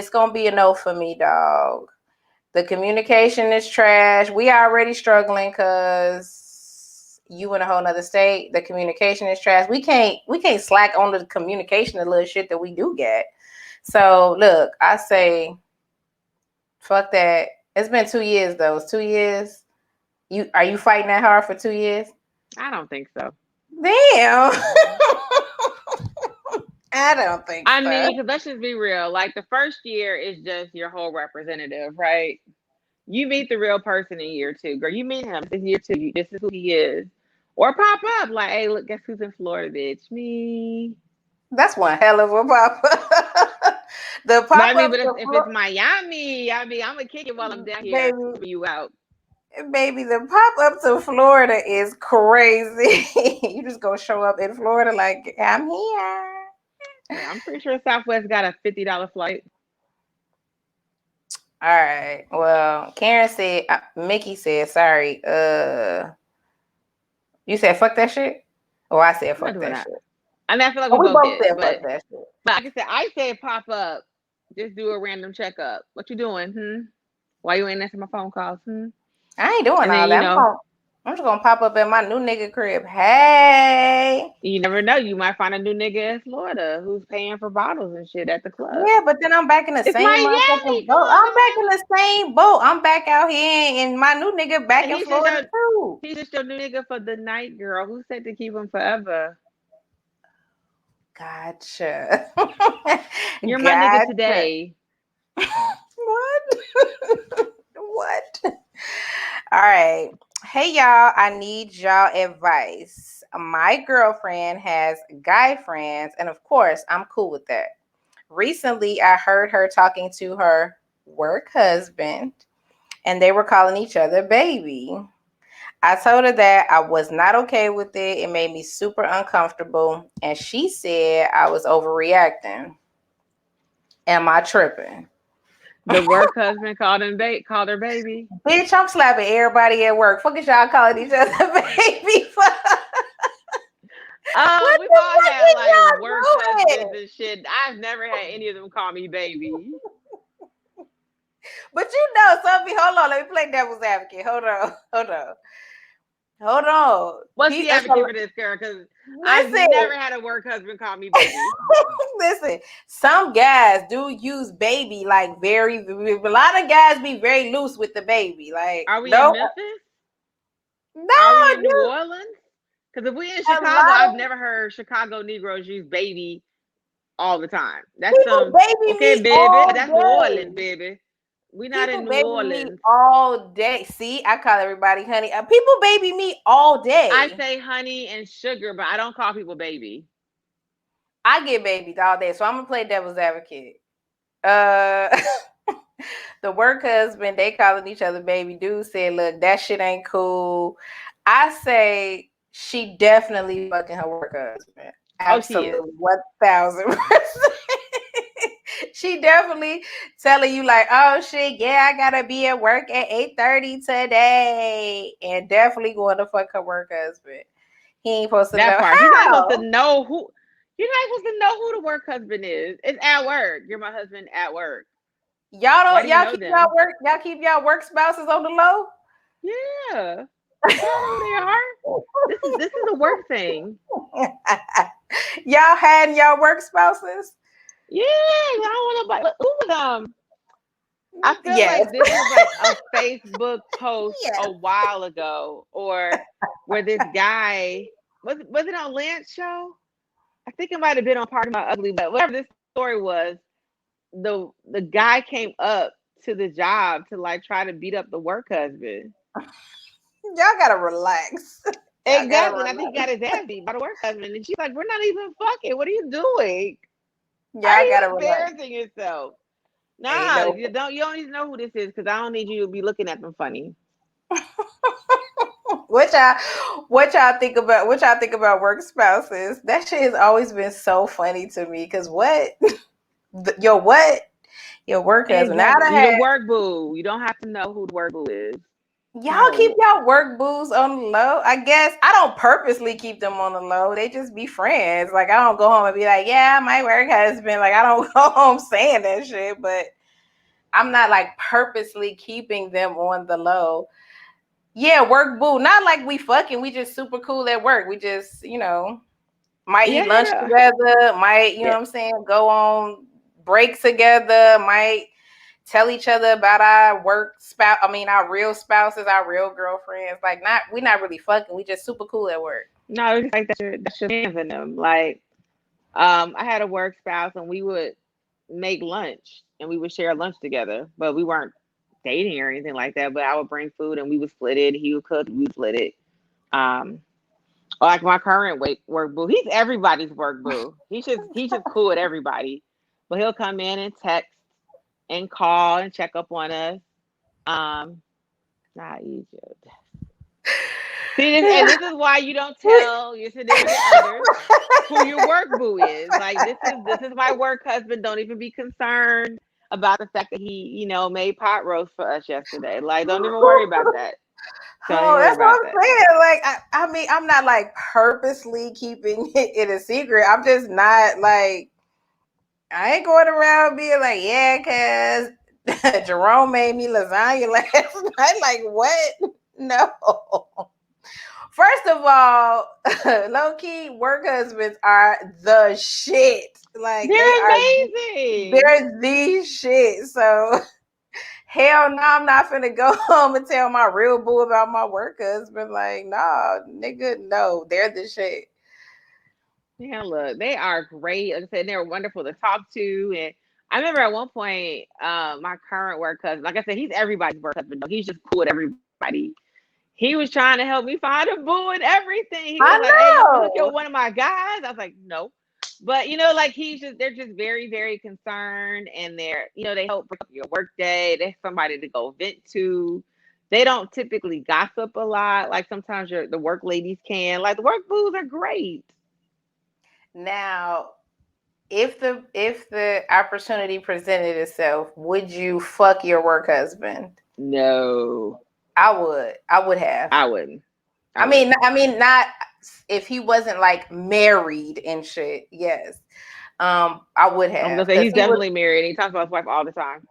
S3: gonna be a no for me, dog. The communication is trash. We already struggling because you in a whole nother state. The communication is trash. We can't slack on the communication, the little shit that we do get. So look, I say, fuck that. It's been 2 years though. It's 2 years. Are you fighting that hard for 2 years?
S2: I don't think so.
S3: Damn. I don't think so.
S2: I mean, because let's just be real. Like the first year is just your whole representative, right? You meet the real person in year 2, girl. You meet him. This is year 2. This is who he is. Or pop up like, hey, look, guess who's in Florida, bitch? Me.
S3: That's one hell of a pop up. The pop up.
S2: I mean, but if it's Miami, I mean, I'm gonna kick it while I'm down here. Baby, you out.
S3: Baby, the pop up to Florida is crazy. You just gonna show up in Florida like I'm here.
S2: Yeah, I'm pretty sure Southwest got a $50 flight.
S3: All right. Well, Karen said, Mickey said, sorry. You said fuck that shit? Oh, I said fuck that shit.
S2: I mean, I feel like we both said fuck that shit. But like I said, I said pop up. Just do a random checkup. What you doing? Why you ain't answering my phone calls?
S3: I ain't doing all that. I'm just gonna pop up at my new nigga crib. Hey.
S2: You never know. You might find a new nigga in Florida who's paying for bottles and shit at the club.
S3: Yeah, but then I'm back in the same motherfucking boat. I'm back in the same boat. I'm back out here and my new nigga back in Florida too.
S2: He's just your new nigga for the night, girl. Who said to keep him forever?
S3: Gotcha.
S2: You're my nigga today.
S3: What? All right. Hey, y'all. I need y'all advice. My girlfriend has guy friends, and of course, I'm cool with that. Recently, I heard her talking to her work husband, and they were calling each other baby. I told her that I was not okay with it. It made me super uncomfortable. And she said I was overreacting. Am I tripping?
S2: The work husband called her baby.
S3: Bitch, I'm slapping everybody at work. Fuck is y'all calling each other baby for?
S2: We've all had like work husbands and shit. I've never had any of them call me baby.
S3: But you know, Sophie, hold on. Let me play devil's advocate. Hold on.
S2: What's the advocate for this, girl? Because I've never had a work husband call me baby.
S3: Listen, some guys do use baby like a lot of guys be very loose with the baby. Like,
S2: are we in Memphis?
S3: No.
S2: Are we in New Orleans? Because if we in Chicago, I've never heard Chicago Negroes use baby all the time. That's some baby, baby. That's New Orleans, baby. We not in New Orleans
S3: me all day. See, I call everybody honey. People baby me all day.
S2: I say honey and sugar, but I don't call people baby.
S3: I get babied all day, so I'm gonna play devil's advocate. The work husband, they calling each other baby. Dude said, "Look, that shit ain't cool." I say she definitely fucking her work husband. Absolutely, 1,000%. She definitely telling you like, oh shit, yeah, I gotta be at work at 8:30 today, and definitely going to fuck her work husband. He ain't supposed to
S2: that
S3: know
S2: part. He's not
S3: how.
S2: supposed to know who. You're not supposed to know who the work husband is. It's at work. You're my husband at work. Why do you know them?
S3: Y'all keep y'all work spouses on the low?
S2: Yeah. You don't know who they are. This is a work thing.
S3: Y'all had y'all work spouses?
S2: Yeah, I don't want to. Who was I feel like this was like a Facebook post a while ago, or where this guy was it on Lance show? I think it might have been on Part of My Ugly, but whatever this story was, the guy came up to the job to like try to beat up the work husband.
S3: Y'all gotta relax.
S2: Exactly. And I think he got his ass beat by the work husband. And she's like, we're not even fucking. What are you doing? Are you embarrassing yourself? Nah, you don't need to know who this is because I don't need you to be looking at them funny.
S3: What y'all think about work spouses? That shit has always been so funny to me because your work husband.
S2: Exactly. The work boo. You don't have to know who the work boo is.
S3: Y'all keep y'all work boos on the low. I guess I don't purposely keep them on the low. They just be friends. Like I don't go home and be like, yeah, my work husband. Like I don't go home saying that shit, but I'm not like purposely keeping them on the low. Yeah, work boo. Not like we fucking. We just super cool at work. We just, might eat lunch together. Might, you know what I'm saying? Go on break together. Might tell each other about our work spouse. I mean, our real spouses, our real girlfriends. Like, we're not really fucking. We just super cool at work.
S2: No, it's like that's your fans in them. Like, I had a work spouse, and we would make lunch, and we would share lunch together, but we weren't dating or anything like that. But I would bring food, and we would split it. He would cook, we would split it. Like my current work boo, he's everybody's work boo. He's just cool with everybody, but he'll come in and text and call and check up on us. Not Egypt. See, and this is why you don't tell your significant others who your work boo is. Like this is my work husband. Don't even be concerned about the fact that he, made pot roast for us yesterday. Like, don't even worry about that.
S3: That's what I'm saying. Like, I mean, I'm not like purposely keeping it a secret. I'm just not like, I ain't going around being like, yeah, cause Jerome made me lasagna last night. Like, what? No. First of all, low key, work husbands are the shit. Like
S2: they're amazing.
S3: They're the shit. So hell no, I'm not finna go home and tell my real boo about my work husband. Like, nah, nigga, no, they're the shit.
S2: Yeah, look, they are great. Like I said, they're wonderful to talk to. And I remember at one point, my current work husband, like I said, he's everybody's work husband. He's just cool with everybody. He was trying to help me find a boo and everything. He was like, hey, you want to kill one of my guys? I was like, no. But, like they're just very, very concerned, and they help break up your work day. They're somebody to go vent to. They don't typically gossip a lot. Like sometimes the work ladies can. Like the work boos are great.
S3: Now, if the opportunity presented itself, would you fuck your work husband?
S2: No.
S3: I would have.
S2: I wouldn't.
S3: I mean, not if he wasn't like married and shit. Yes, I would have.
S2: I'm gonna say he's definitely married. He talks about his wife all the time.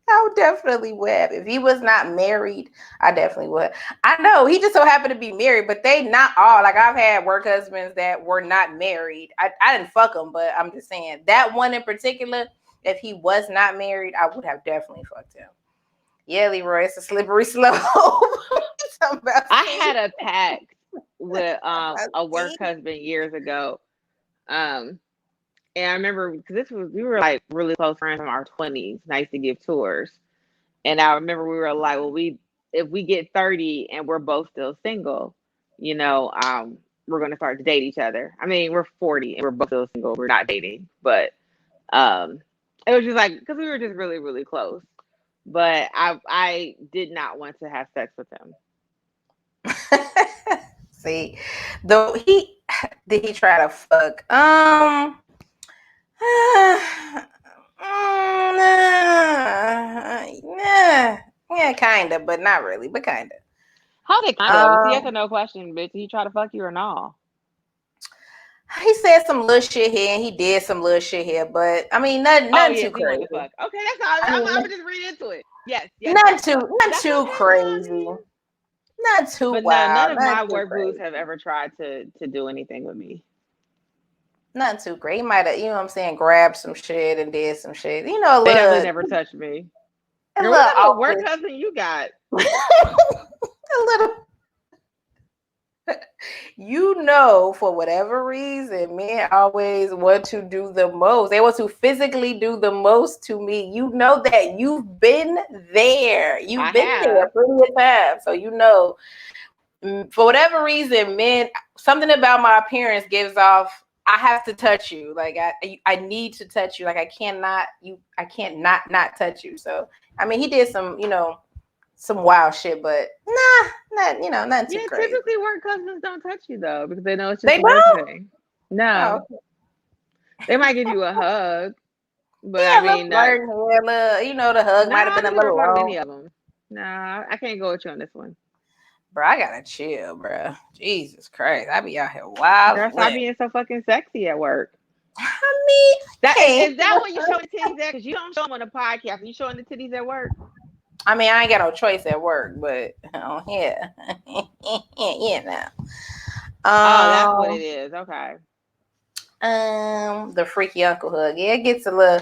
S3: I definitely would have. If he was not married, I definitely would. I know he just so happened to be married, but they not all. Like I've had work husbands that were not married. I didn't fuck him, but I'm just saying that one in particular, if he was not married, I would have definitely fucked him. Yeah, Leroy, it's a slippery slope.
S2: I had a pact with a work husband years ago. And I remember because we were like really close friends in our 20s. Nice to give tours. And I remember we were like, well, if we get 30 and we're both still single, we're going to start to date each other. I mean, we're 40 and we're both still single. We're not dating, but it was just like, because we were just really, really close. But I did not want to have sex with him.
S3: See, though did he try to fuck? Yeah, kind of, but not really, but kind of.
S2: How's it kind of? It's a yes or no question, bitch. Did he try to fuck you or no?
S3: He said some little shit here, and he did some little shit here, but I mean, nothing too crazy.
S2: Fuck. Okay, that's all. I'm gonna just read into it. Yes.
S3: Not too crazy. Not too
S2: but
S3: wild.
S2: None of my work boots have ever tried to do anything with me.
S3: Not too great. He might have, you know what I'm saying, grabbed some shit and did some shit. You know,
S2: they definitely never touched me. Girl, what type of work husband you got?
S3: A little. You know, for whatever reason, men always want to do the most. They want to physically do the most to me. You know that you've been there. You've been there plenty of times. So you know, for whatever reason, men, something about my appearance gives off, I have to touch you. Like I need to touch you. Like I can't not touch you. So I mean, he did some, you know, some wild shit, but not too crazy.
S2: Typically work husbands don't touch you though, because they know it's just a work thing. No. Oh, okay. They might give you a hug, but I mean,
S3: you know, the hug might have been a little long.
S2: Many of them. No, I can't go with you on this one.
S3: Bro, I gotta chill, bro. Jesus Christ, I be out here wild.
S2: Girl, stop being so fucking sexy at work.
S3: I mean,
S2: is that what you showing the titties at? Because you don't show them on the podcast. Are you showing the titties at work?
S3: I mean, I ain't got no choice at work, but yeah, yeah. Now,
S2: that's what it is. Okay.
S3: The freaky uncle hug. Yeah, it gets a little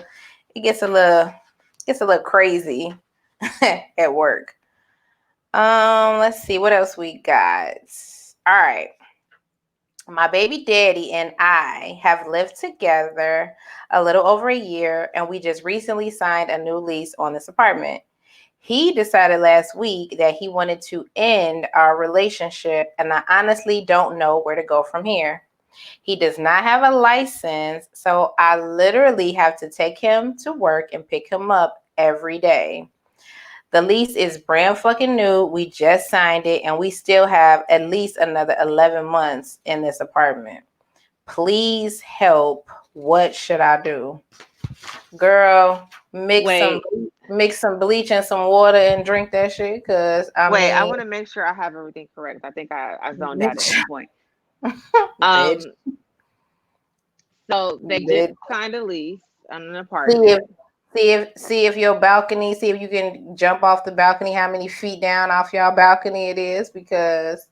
S3: crazy at work. Let's see what else we got. All right. My baby daddy and I have lived together a little over a year, and we just recently signed a new lease on this apartment. He decided last week that he wanted to end our relationship, and I honestly don't know where to go from here. He does not have a license, so I literally have to take him to work and pick him up every day. The lease is brand fucking new. We just signed it, and we still have at least another 11 months in this apartment. Please help. What should I do? Girl, mix some bleach and some water and drink that shit. Cause I
S2: want to make sure I have everything correct. I think I zoned out at some point. So they did sign a lease on an apartment.
S3: See if your balcony. See if you can jump off the balcony. How many feet down off your balcony it is? Because,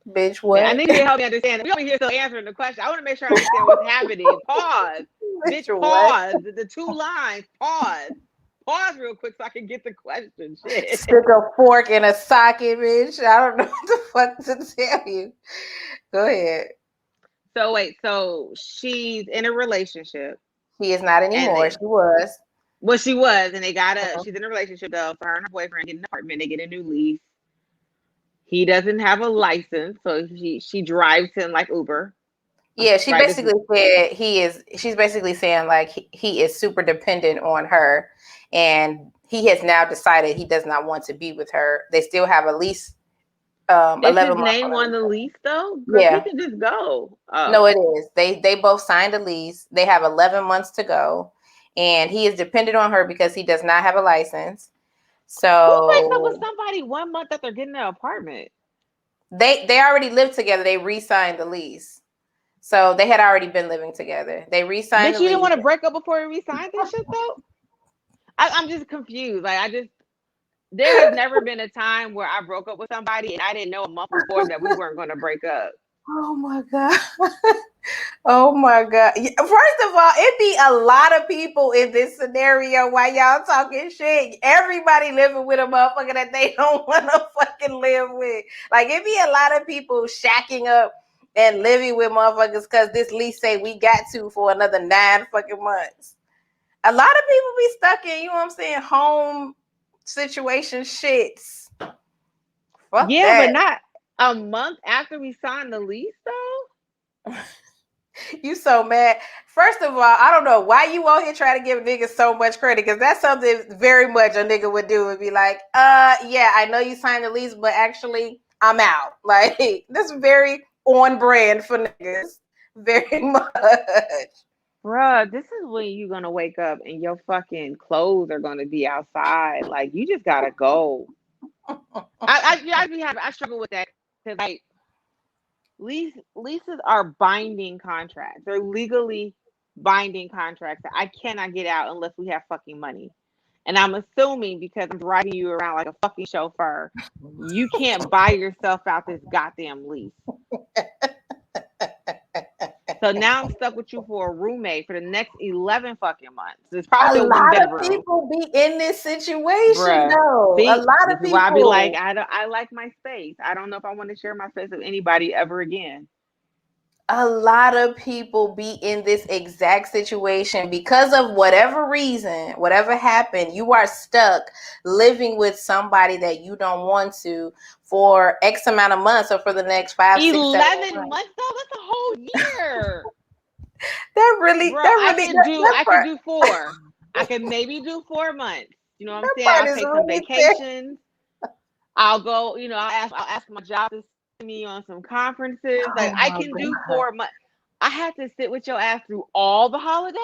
S3: bitch, what?
S2: I need you to help me understand. We over here still answering the question. I want to make sure I understand what's happening. Pause. Bitch, pause. The two lines. Pause. Pause real quick so I can get the question. Shit.
S3: Stick a fork in a socket, bitch. I don't know what the fuck to tell you. Go ahead.
S2: So wait. So she's in a relationship.
S3: She is not anymore. She was.
S2: Well, she was, and they got she's in a relationship though. For her and her boyfriend get an apartment, they get a new lease. He doesn't have a license, so she drives him like Uber.
S3: Yeah, she basically said she's basically saying like he is super dependent on her, and he has now decided he does not want to be with her. They still have a lease. 11
S2: months. His name on the lease though?
S3: Yeah.
S2: He can just go. Oh.
S3: No, it is. They both signed a lease. They have 11 months to go. And he is dependent on her because he does not have a license. So
S2: who breaks up with somebody 1 month after getting an apartment?
S3: They already lived together. They re-signed the lease. So they had already been living together. They re-signed the lease.
S2: You didn't want to break up before you re-signed this shit though? I'm just confused. Like there has never been a time where I broke up with somebody and I didn't know a month before that we weren't going to break up.
S3: Oh my God. Oh my God. First of all, it'd be a lot of people in this scenario while y'all talking shit. Everybody living with a motherfucker that they don't want to fucking live with. Like, it'd be a lot of people shacking up and living with motherfuckers because this lease say we got to for another 9 fucking months. A lot of people be stuck in, you know what I'm saying, home situation shits. Fuck
S2: yeah, that. But not a month after we signed the lease, though?
S3: You so mad. First of all, I don't know why you out here trying to give niggas so much credit, because that's something very much a nigga would do. Would be like, yeah, I know you signed the lease, but actually, I'm out. Like, that's very on brand for niggas. Very much.
S2: Bruh, this is when you're going to wake up and your fucking clothes are going to be outside. Like, you just got to go. I struggle with that because like leases are binding contracts. They're legally binding contracts that I cannot get out unless we have fucking money. And I'm assuming because I'm driving you around like a fucking chauffeur, you can't buy yourself out this goddamn lease. So now I'm stuck with you for a roommate for the next 11 fucking months. It's probably
S3: a
S2: a
S3: lot
S2: bedroom.
S3: of people be in this situation,
S2: Bruh.
S3: though.
S2: See,
S3: a lot of people.
S2: Why I be like, I like my space. I don't know if I want to share my space with anybody ever again.
S3: A lot of people be in this exact situation because of whatever reason, whatever happened, you are stuck living with somebody that you don't want to for X amount of months or for the next 5, 6, 7
S2: months though, that's a whole year.
S3: I
S2: could do 4. I could maybe do 4 months. You know what I'm saying? I'll take some vacations. I'll go, I'll ask my job to send me on some conferences. Like I can do 4 months. I had to sit with your ass through all the holidays.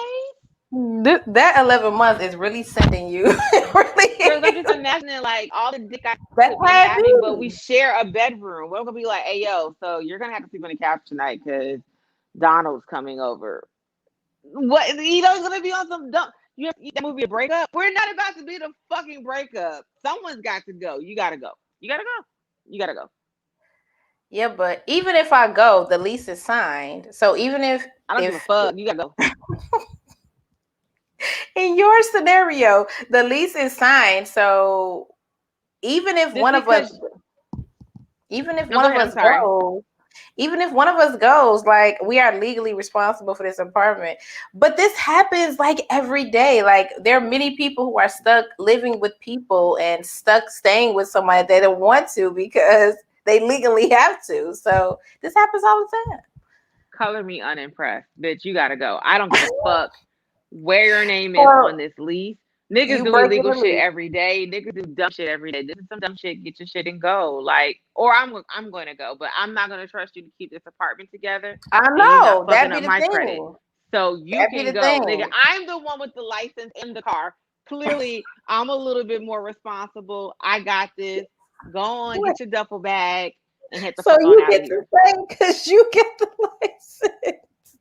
S3: That 11 months is really sending you. Really.
S2: Girls, I'm just imagining like all the dick I could be having, but we share a bedroom. We're gonna be like, hey yo, so you're gonna have to sleep on the couch tonight because Donald's coming over. What it's gonna be on some dumb. That movie a breakup? We're not about to be the fucking breakup. Someone's got to go. You gotta go. You gotta go. You gotta go.
S3: Yeah, but even if I go, the lease is signed. So even if
S2: I don't give a fuck, you gotta go.
S3: In your scenario, the lease is signed. So even if one of us goes, like we are legally responsible for this apartment. But this happens like every day. Like there are many people who are stuck living with people and stuck staying with somebody they don't want to because they legally have to. So this happens all the time.
S2: Color me unimpressed, bitch. You gotta go. I don't give a fuck where your name is on this lease. Niggas do illegal shit every day. Niggas do dumb shit every day. This is some dumb shit. Get your shit and go. Like, or I'm going to go, but I'm not going to trust you to keep this apartment together.
S3: I know
S2: that'd be the thing. Credit. So you can go, nigga. I'm the one with the license in the car. Clearly, I'm a little bit more responsible. I got this. Go on, get your duffel bag and hit the fuck on out of here. So you get to
S3: say because you get the license.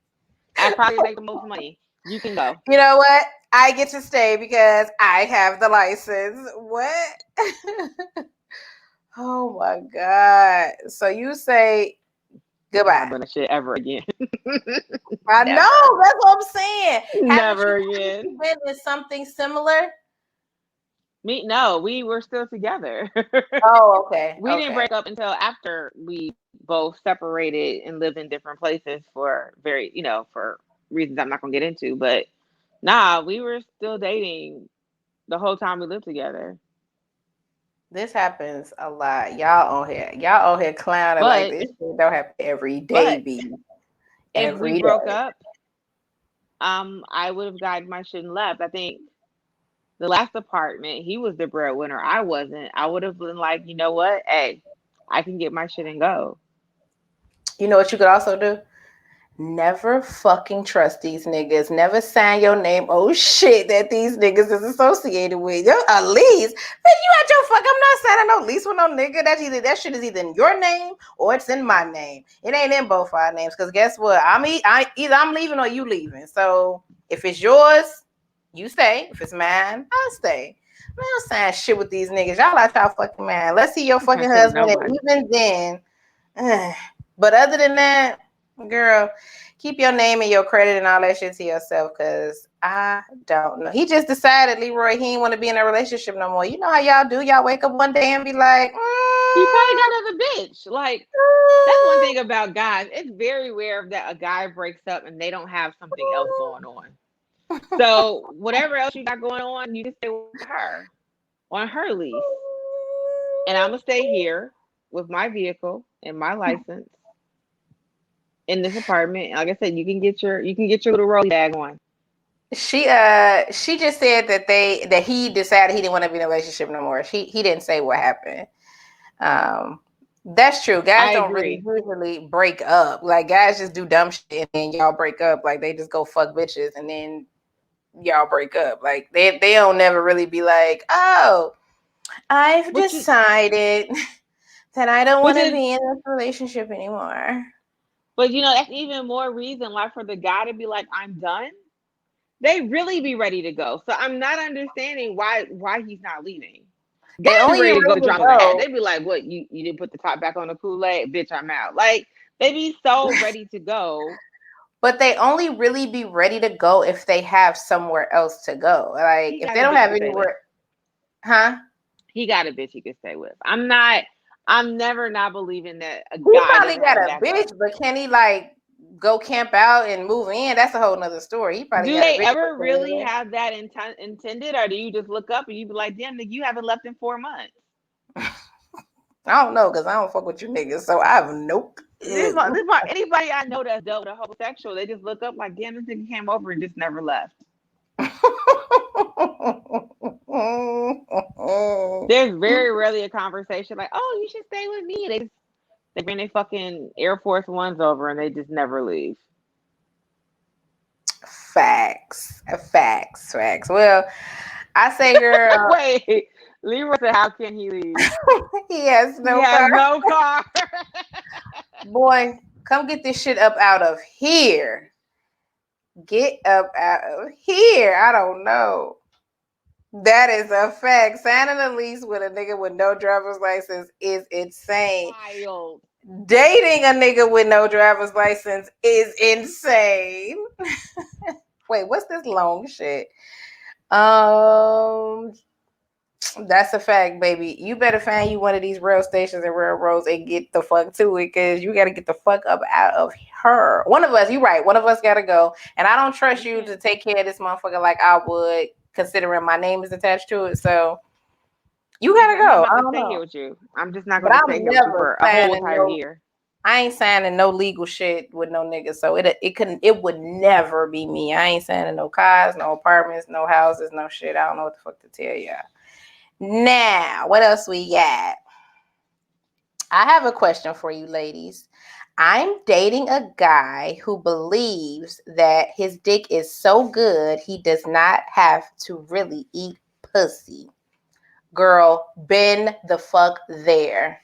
S2: I probably make the most money. You can go.
S3: You know what? I get to stay because I have the license. What? Oh my God. So you say goodbye.
S2: I'm not gonna shit ever again.
S3: I know. That's what I'm saying.
S2: Never again.
S3: Been in something similar?
S2: No, we were still together.
S3: Oh, okay.
S2: We didn't break up until after we both separated and lived in different places for for reasons I'm not gonna get into. But nah, we were still dating the whole time we lived together.
S3: This happens a lot. Y'all on here clowning like this shit don't happen every day.
S2: If we broke up, I would have gotten my shit and left. I think the last apartment, he was the breadwinner. I wasn't. I would have been like, you know what? Hey, I can get my shit and go.
S3: You know what you could also do? Never fucking trust these niggas. Never sign your name. Oh shit, that these niggas is associated with. A lease? Man, you out your fuck. I'm not signing no lease with no nigga. That shit is either in your name or it's in my name. It ain't in both our names. Because guess what? Either I'm leaving or you leaving. So if it's yours, you stay. If it's mine, I'll stay. Man, I don't sign shit with these niggas. Y'all out y'all fucking man. Let's see your fucking husband. And even then, but other than that, girl, keep your name and your credit and all that shit to yourself, because I don't know. He just decided, Leroy, he didn't want to be in a relationship no more. You know how y'all do? Y'all wake up one day and be like,
S2: he probably got another bitch. Like, that's one thing about guys. It's very rare that a guy breaks up and they don't have something else going on. So whatever else you got going on, you can stay with her on her lease. And I'm going to stay here with my vehicle and my license in this apartment. Like I said, you can get your little roll bag on.
S3: She just said that he decided he didn't want to be in a relationship no more. He didn't say what happened. That's true. Guys don't really usually break up. Like guys just do dumb shit and then y'all break up. Like they just go fuck bitches and then y'all break up. Like they don't never really be like, oh, I've decided that I don't want to be in this relationship anymore.
S2: But that's even more reason why for the guy to be like, I'm done. They really be ready to go. So I'm not understanding why he's not leaving. They only ready to go drop a hat. They be like, what, you didn't put the top back on the Kool-Aid? Bitch, I'm out. Like, they be so ready to go.
S3: But they only really be ready to go if they have somewhere else to go. Like, if they don't have anywhere,
S2: He got a bitch he could stay with. I'm never not believing that a guy.
S3: He probably got a bitch, but can he like go camp out and move in? That's a whole nother story. He probably
S2: do they ever really have that intended, or do you just look up and you be like, damn, nigga, you haven't left in 4 months?
S3: I don't know, because I don't fuck with you niggas, so I have nope.
S2: Anybody I know that's dealt with a homosexual, they just look up like, damn, this nigga came over and just never left. There's very rarely a conversation like, oh, you should stay with me. They bring their fucking Air Force Ones over and they just never leave.
S3: Facts. Well, I say, girl.
S2: Wait, Leroy said, how can he leave?
S3: He has no car. Boy, come get this shit up out of here. Get up out of here. I don't know. That is a fact. Signing a lease with a nigga with no driver's license is insane.
S2: Wild.
S3: Dating a nigga with no driver's license is insane. Wait, what's this long shit? That's a fact, baby. You better find you one of these rail stations and railroads and get the fuck to it, because you got to get the fuck up out of her. One of us, you're right. One of us got to go. And I don't trust you to take care of this motherfucker like I would, considering my name is attached to it. So you got to go.
S2: I'm not here with you. I'm just not going to stay here with you for a whole entire year.
S3: I ain't signing no legal shit with no nigga, so it would never be me. I ain't signing no cars, no apartments, no houses, no shit. I don't know what the fuck to tell y'all. Now, what else we got? I have a question for you, ladies. I'm dating a guy who believes that his dick is so good he does not have to really eat pussy. Girl, been the fuck there.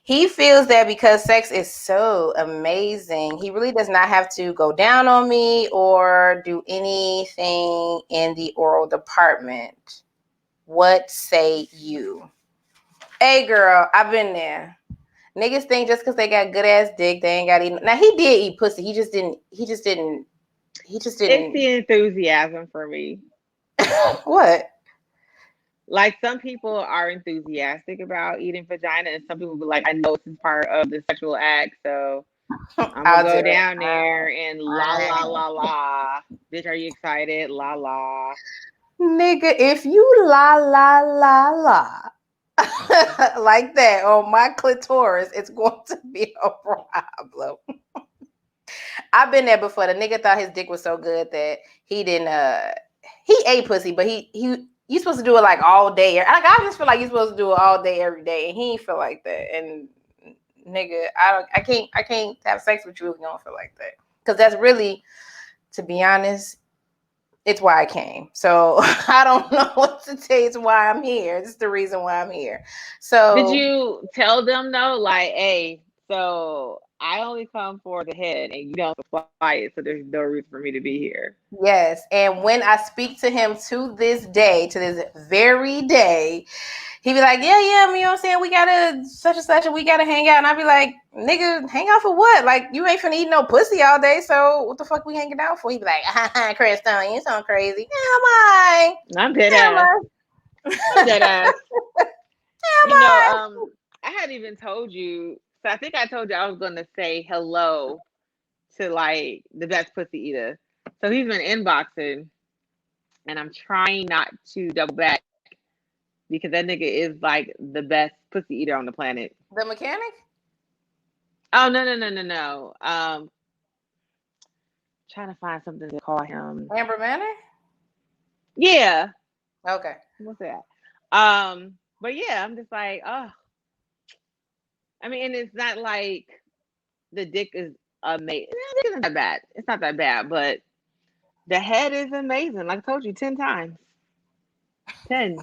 S3: He feels that because sex is so amazing, he really does not have to go down on me or do anything in the oral department. What say you? Hey, girl, I've been there. Niggas think just because they got good ass dick, they ain't got to eat. Now, he did eat pussy. He just didn't. It's
S2: the enthusiasm for me.
S3: What?
S2: Like, some people are enthusiastic about eating vagina, and some people be like, I know this is part of the sexual act, so I'm gonna go down there and la la la la. Bitch, are you excited? La la.
S3: Nigga, if you la la la la like that on my clitoris, it's going to be a problem. I've been there before. The nigga thought his dick was so good that he didn't he ate pussy, but you supposed to do it like all day. Like, I just feel like you're supposed to do it all day, every day, and he ain't feel like that. And nigga, I can't have sex with you if you don't feel like that. Because that's really, to be honest, it's why I came. So I don't know what to tell you. It's why I'm here. It's the reason why I'm here. So
S2: did you tell them though, like, hey, so I only come for the head and you don't supply it, so there's no reason for me to be here?
S3: Yes. And when I speak to him to this very day, he be like, yeah, you know what I'm saying? We gotta such and such, and we gotta hang out. And I be like, nigga, hang out for what? Like, you ain't finna eat no pussy all day, so what the fuck we hanging out for? He be like, Crestone, you sound crazy.
S2: I'm dead ass. I'm dead ass. I hadn't even told you. So I think I told you I was gonna say hello to like the best pussy eater. So he's been inboxing, and I'm trying not to double back because that nigga is like the best pussy eater on the planet.
S3: The mechanic?
S2: Oh no. Trying to find something to call him.
S3: Amber Manor?
S2: Yeah.
S3: Okay.
S2: What's that? But yeah, I'm just like, oh. I mean, and it's not like the dick is amazing. It's not that bad. It's not that bad, but the head is amazing. Like I told you 10 times. 10.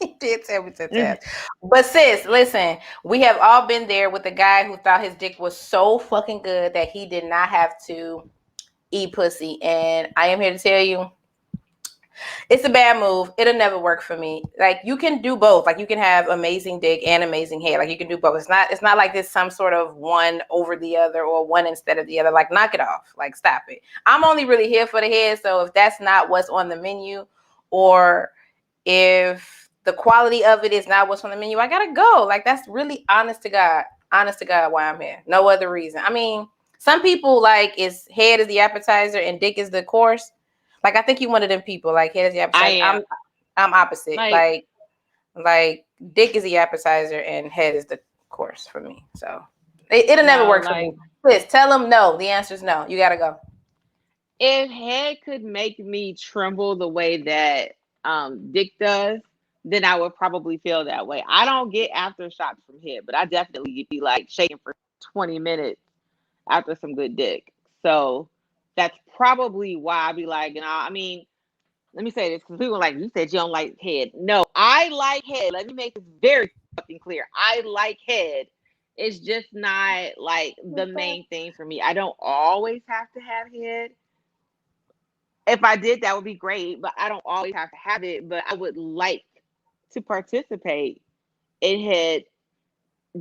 S3: He did tell me to test. But sis, listen, we have all been there with a guy who thought his dick was so fucking good that he did not have to eat pussy. And I am here to tell you, it's a bad move. It'll never work for me. Like, you can do both. Like, you can have amazing dick and amazing head. Like, you can do both. It's not like this some sort of one over the other or one instead of the other. Like, knock it off. Like, stop it. I'm only really here for the head. So if that's not what's on the menu, or if the quality of it is not what's on the menu, I gotta go. Like, that's really honest to God why I'm here. No other reason. I mean, some people like head is the appetizer and dick is the course. Like, I think you one of them people. Like, head is the appetizer. I'm opposite. Like dick is the appetizer and head is the course for me. So it'll never work for me. Please tell them no. The answer is no. You gotta go.
S2: If head could make me tremble the way that dick does, then I would probably feel that way. I don't get aftershocks from head, but I definitely be like shaking for 20 minutes after some good dick. So that's probably why I'd be like, I mean, let me say this, because people are like, you said you don't like head. No, I like head. Let me make this very fucking clear. I like head. It's just not like the main thing for me. I don't always have to have head. If I did, that would be great, but I don't always have to have it. But I would like to participate in head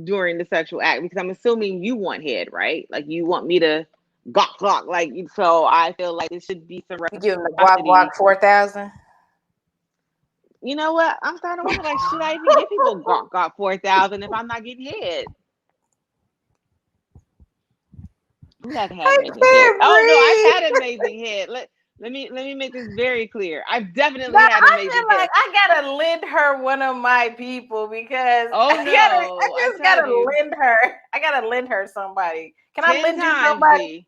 S2: during the sexual act, because I'm assuming you want head, right? Like, you want me to gawk, like, so I feel like it should be some
S3: reciprocity. Give them the guac 4,000.
S2: You know what? I'm starting to wonder, like, should I even give people gawk 4,000 if I'm not getting head? Who hasn't had amazing head? Oh no, I've had amazing head. Let me make this very clear. I've definitely had amazing head.
S3: Like, I gotta lend her one of my people, because I just gotta lend her somebody. Can I lend you somebody?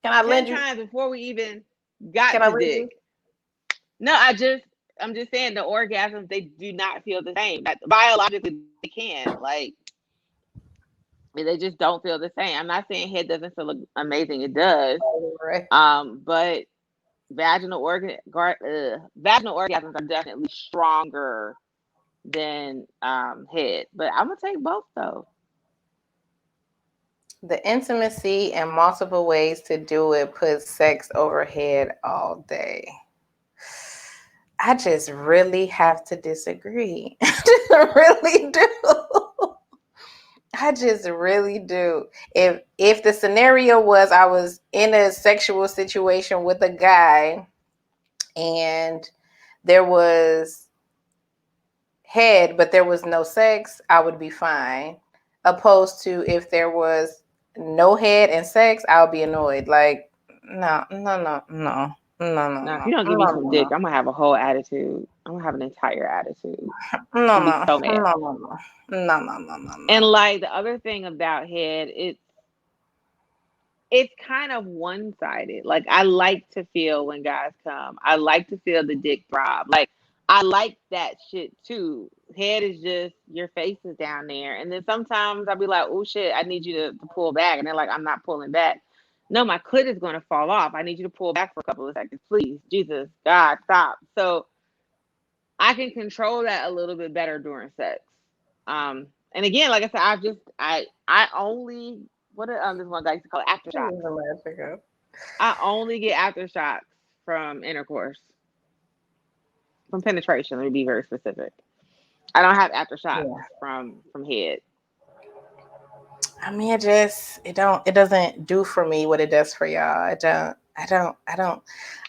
S3: Can I lend you
S2: 10 times before we even got to dick? No, I'm just saying, the orgasms, they do not feel the same. Biologically, they can. Like, they just don't feel the same. I'm not saying head doesn't feel amazing. It does.
S3: Right.
S2: But vaginal orgasms are definitely stronger than head. But I'm gonna take both though.
S3: The intimacy and multiple ways to do it puts sex over head all day. I just really have to disagree. I really do. I just really do. If the scenario was I was in a sexual situation with a guy and there was head but there was no sex, I would be fine. Opposed to if there was no head and sex, I'll be annoyed. Like, no.
S2: If you don't give me some dick, I'm gonna have a whole attitude. I'm gonna have an entire attitude.
S3: No.
S2: And like, the other thing about head, it's kind of one-sided. Like, I like to feel when guys come. I like to feel the dick throb. Like, I like that shit too. Head is just, your face is down there. And then sometimes I'll be like, oh shit, I need you to pull back. And they're like, I'm not pulling back. No, my clit is going to fall off. I need you to pull back for a couple of seconds. Please, Jesus, God, stop. So I can control that a little bit better during sex. And again, like I said, I only, what this one guy used to call it, aftershocks. I only get aftershocks from intercourse. From penetration, let me be very specific. I don't have aftershocks from head.
S3: I mean, it doesn't do for me what it does for y'all. I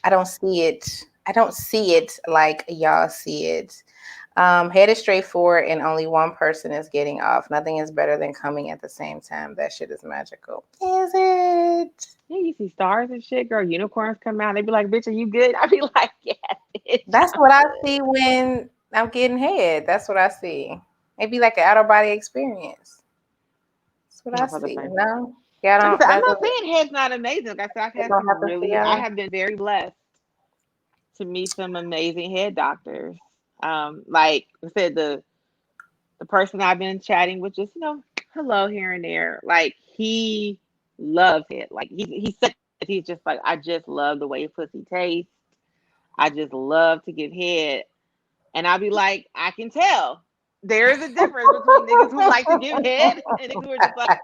S3: don't see it. I don't see it like y'all see it. Head is straightforward and only one person is getting off. Nothing is better than coming at the same time. That shit is magical. Is it?
S2: Yeah, you see stars and shit, girl. Unicorns come out. They be like, bitch, are you good? I be like, yeah, bitch.
S3: That's what I see when I'm getting head. That's what I see. It'd be like an out of body experience. That's what I see. No?
S2: Yeah, I'm not saying head's not amazing. Like I said, I have been very blessed to meet some amazing head doctors. Like I said, the person I've been chatting with, just, hello here and there. Like, he loves it. Like, he said, he's just like, I just love the way pussy tastes. I just love to give head. And I'll be like, I can tell. There is a difference between niggas who like to give head and niggas who are just like,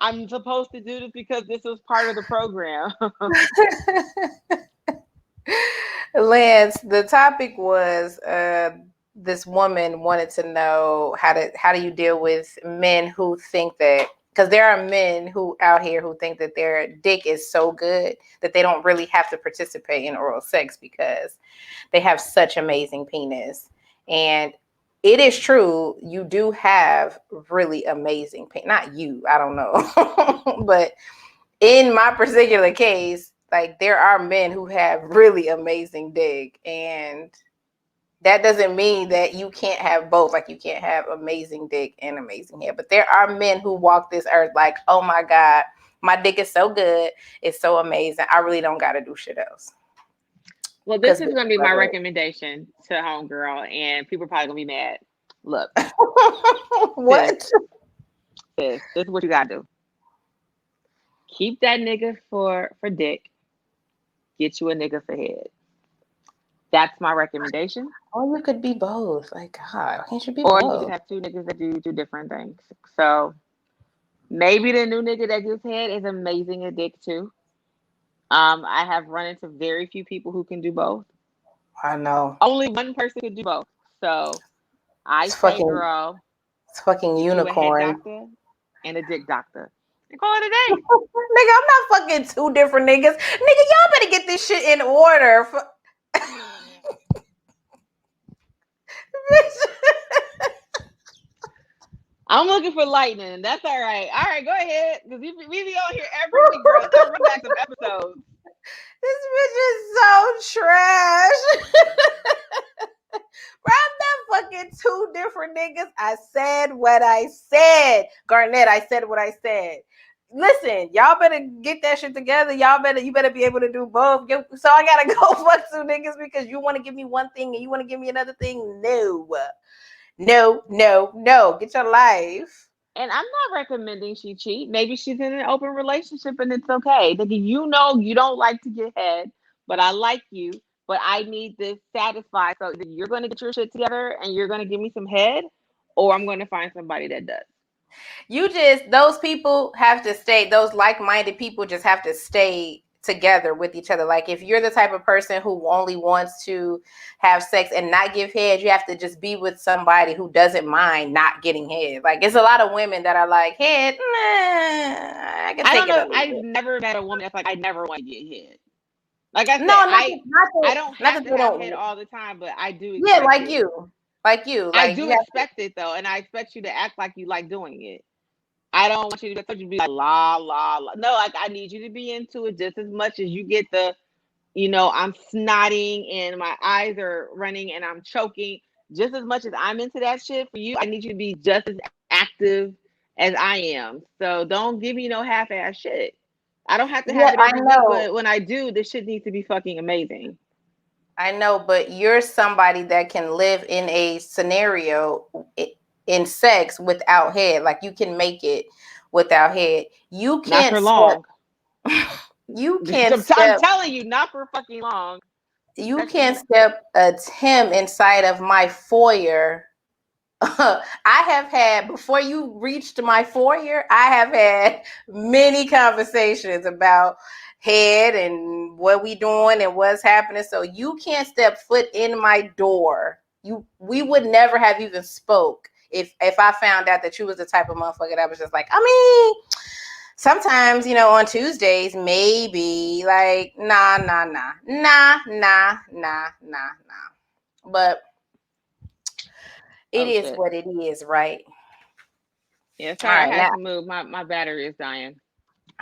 S2: I'm supposed to do this because this was part of the program.
S3: Lance, the topic was this woman wanted to know how do you deal with men who think that, because there are men who out here who think that their dick is so good that they don't really have to participate in oral sex because they have such amazing penis. And it is true, you do have really amazing penis. Not you, I don't know. But in my particular case, like there are men who have really amazing dick, and that doesn't mean that you can't have both. Like you can't have amazing dick and amazing hair. But there are men who walk this earth like, oh my God, my dick is so good. It's so amazing. I really don't got to do shit else.
S2: Well, this is going to be my recommendation to homegirl, and people are probably going to be mad. Look.
S3: What?
S2: This is what you got to do. Keep that nigga for dick. Get you a nigga for head. That's my recommendation.
S3: Or you could be both. Like, God, can't you be
S2: both? Or
S3: both?
S2: you could have two niggas that do different things. So maybe the new nigga that gives head is amazing at dick too. I have run into very few people who can do both.
S3: I know.
S2: Only one person could do both. So I say, girl,
S3: it's fucking unicorn.
S2: Do a head doctor and a dick doctor. And call it a day.
S3: Nigga, I'm not fucking two different niggas. Nigga, y'all better get this shit in order.
S2: I'm looking for lightning. That's all right. All right, go ahead. Because we be on here every week, girl. Let's run back some episodes.
S3: This bitch is so trash. Bro, I'm not fucking two different niggas. I said what I said. Garnett, I said what I said. Listen, y'all better get that shit together. You better be able to do both. So I gotta go fuck two niggas because you want to give me one thing and you want to give me another thing? No. Get your life.
S2: And I'm not recommending she cheat. Maybe she's in an open relationship and it's okay. You know you don't like to get head, but I like you. But I need this satisfied. So either you're going to get your shit together and you're going to give me some head, or I'm going to find somebody that does.
S3: Those people have to stay. Those like-minded people just have to stay together with each other. Like if you're the type of person who only wants to have sex and not give head, you have to just be with somebody who doesn't mind not getting head. Like it's a lot of women that are like, head, I can take it.
S2: I've never met a woman that's like, I never want to get head. Like I said, I don't have to have head all the time, but I do.
S3: Yeah, like you.
S2: I do expect it though, and I expect you to act like you like doing it. I don't want you to be like la la la. No, like I need you to be into it just as much as you get the, I'm snotting and my eyes are running and I'm choking. Just as much as I'm into that shit for you, I need you to be just as active as I am. So don't give me no half-ass shit. I don't have to have it every week, but when I do, this shit needs to be fucking amazing.
S3: I know, but you're somebody that can live in a scenario in sex without head. Like you can make it without head. You can't.
S2: Not for long.
S3: You can't.
S2: I'm telling you, not for fucking long.
S3: You can't step a Tim inside of my foyer. I have had, before you reached my foyer, I have had many conversations about head and what we doing and what's happening. So you can't step foot in my door. We would never have even spoke if I found out that you was the type of motherfucker that was just like, I mean, sometimes, on Tuesdays, maybe like, nah. But it is what it is, right?
S2: Yeah, sorry, I had to move. My battery is dying.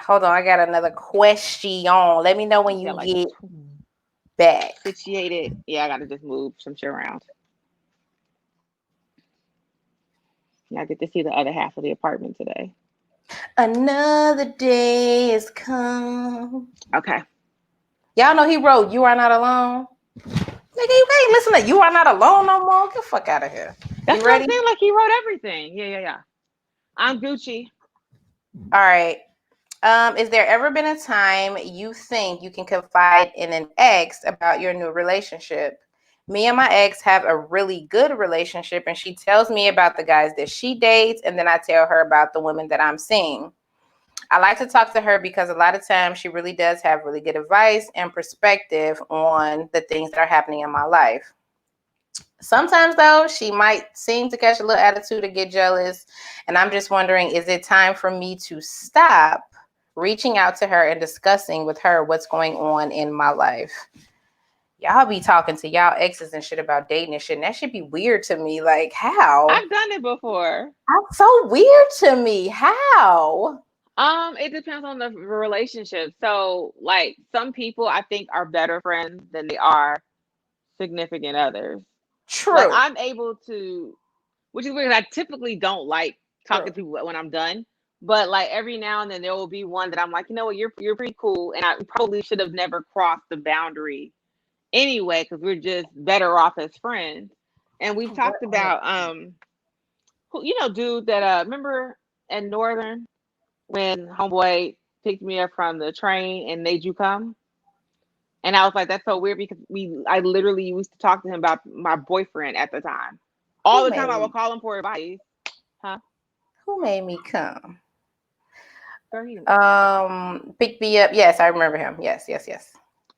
S3: Hold on, I got another question. Let me know when you get back.
S2: Situated. Yeah, I got to just move some shit around. I get to see the other half of the apartment today.
S3: Another day has come.
S2: Okay.
S3: Y'all know he wrote "You Are Not Alone." Nigga, you can't listen to "You Are Not Alone" no more. Get the fuck out of here.
S2: That's what I'm saying. Like he wrote everything. Yeah. I'm Gucci.
S3: All right. Is there ever been a time you think you can confide in an ex about your new relationship? Me and my ex have a really good relationship, and she tells me about the guys that she dates, and then I tell her about the women that I'm seeing. I like to talk to her because a lot of times she really does have really good advice and perspective on the things that are happening in my life. Sometimes, though, she might seem to catch a little attitude or get jealous, and I'm just wondering, is it time for me to stop reaching out to her and discussing with her what's going on in my life? Y'all be talking to y'all exes and shit about dating and shit, and that should be weird to me. Like, how?
S2: I've done it before.
S3: That's so weird to me. How?
S2: It depends on the relationship. So, like, some people I think are better friends than they are significant others.
S3: True.
S2: Like, I'm able to, which is weird. I typically don't like talking to people when I'm done, but like every now and then there will be one that I'm like, you know what, you're pretty cool, and I probably should have never crossed the boundary anyway because we're just better off as friends. And we've talked about dude that remember in Northern when homeboy picked me up from the train and made you come. And I was like, that's so weird because I literally used to talk to him about my boyfriend at the time. All the time I would call him for advice. Huh?
S3: Who made me come?
S2: Girl,
S3: pick me up. Yes, I remember him. Yes.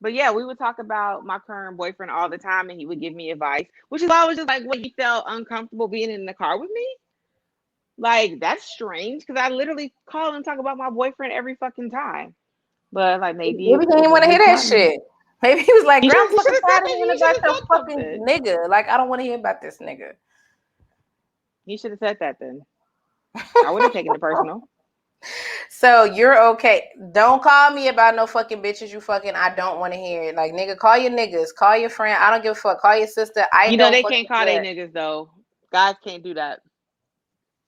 S2: But yeah, we would talk about my current boyfriend all the time, and he would give me advice, which is always just like when he felt uncomfortable being in the car with me. Like, that's strange because I literally call and talk about my boyfriend every fucking time. But like maybe
S3: he didn't want to hear that shit. Maybe he was like, "Girl, I'm fucking tired of hearing about your fucking nigga. Like, I don't want to hear about this nigga."
S2: You should have said that then. I would have taken it personal.
S3: So you're okay. Don't call me about no fucking bitches you fucking. I don't want to hear it. Like, nigga, call your niggas. Call your friend. I don't give a fuck. Call your sister.
S2: You know they can't call their niggas though. Guys can't do that.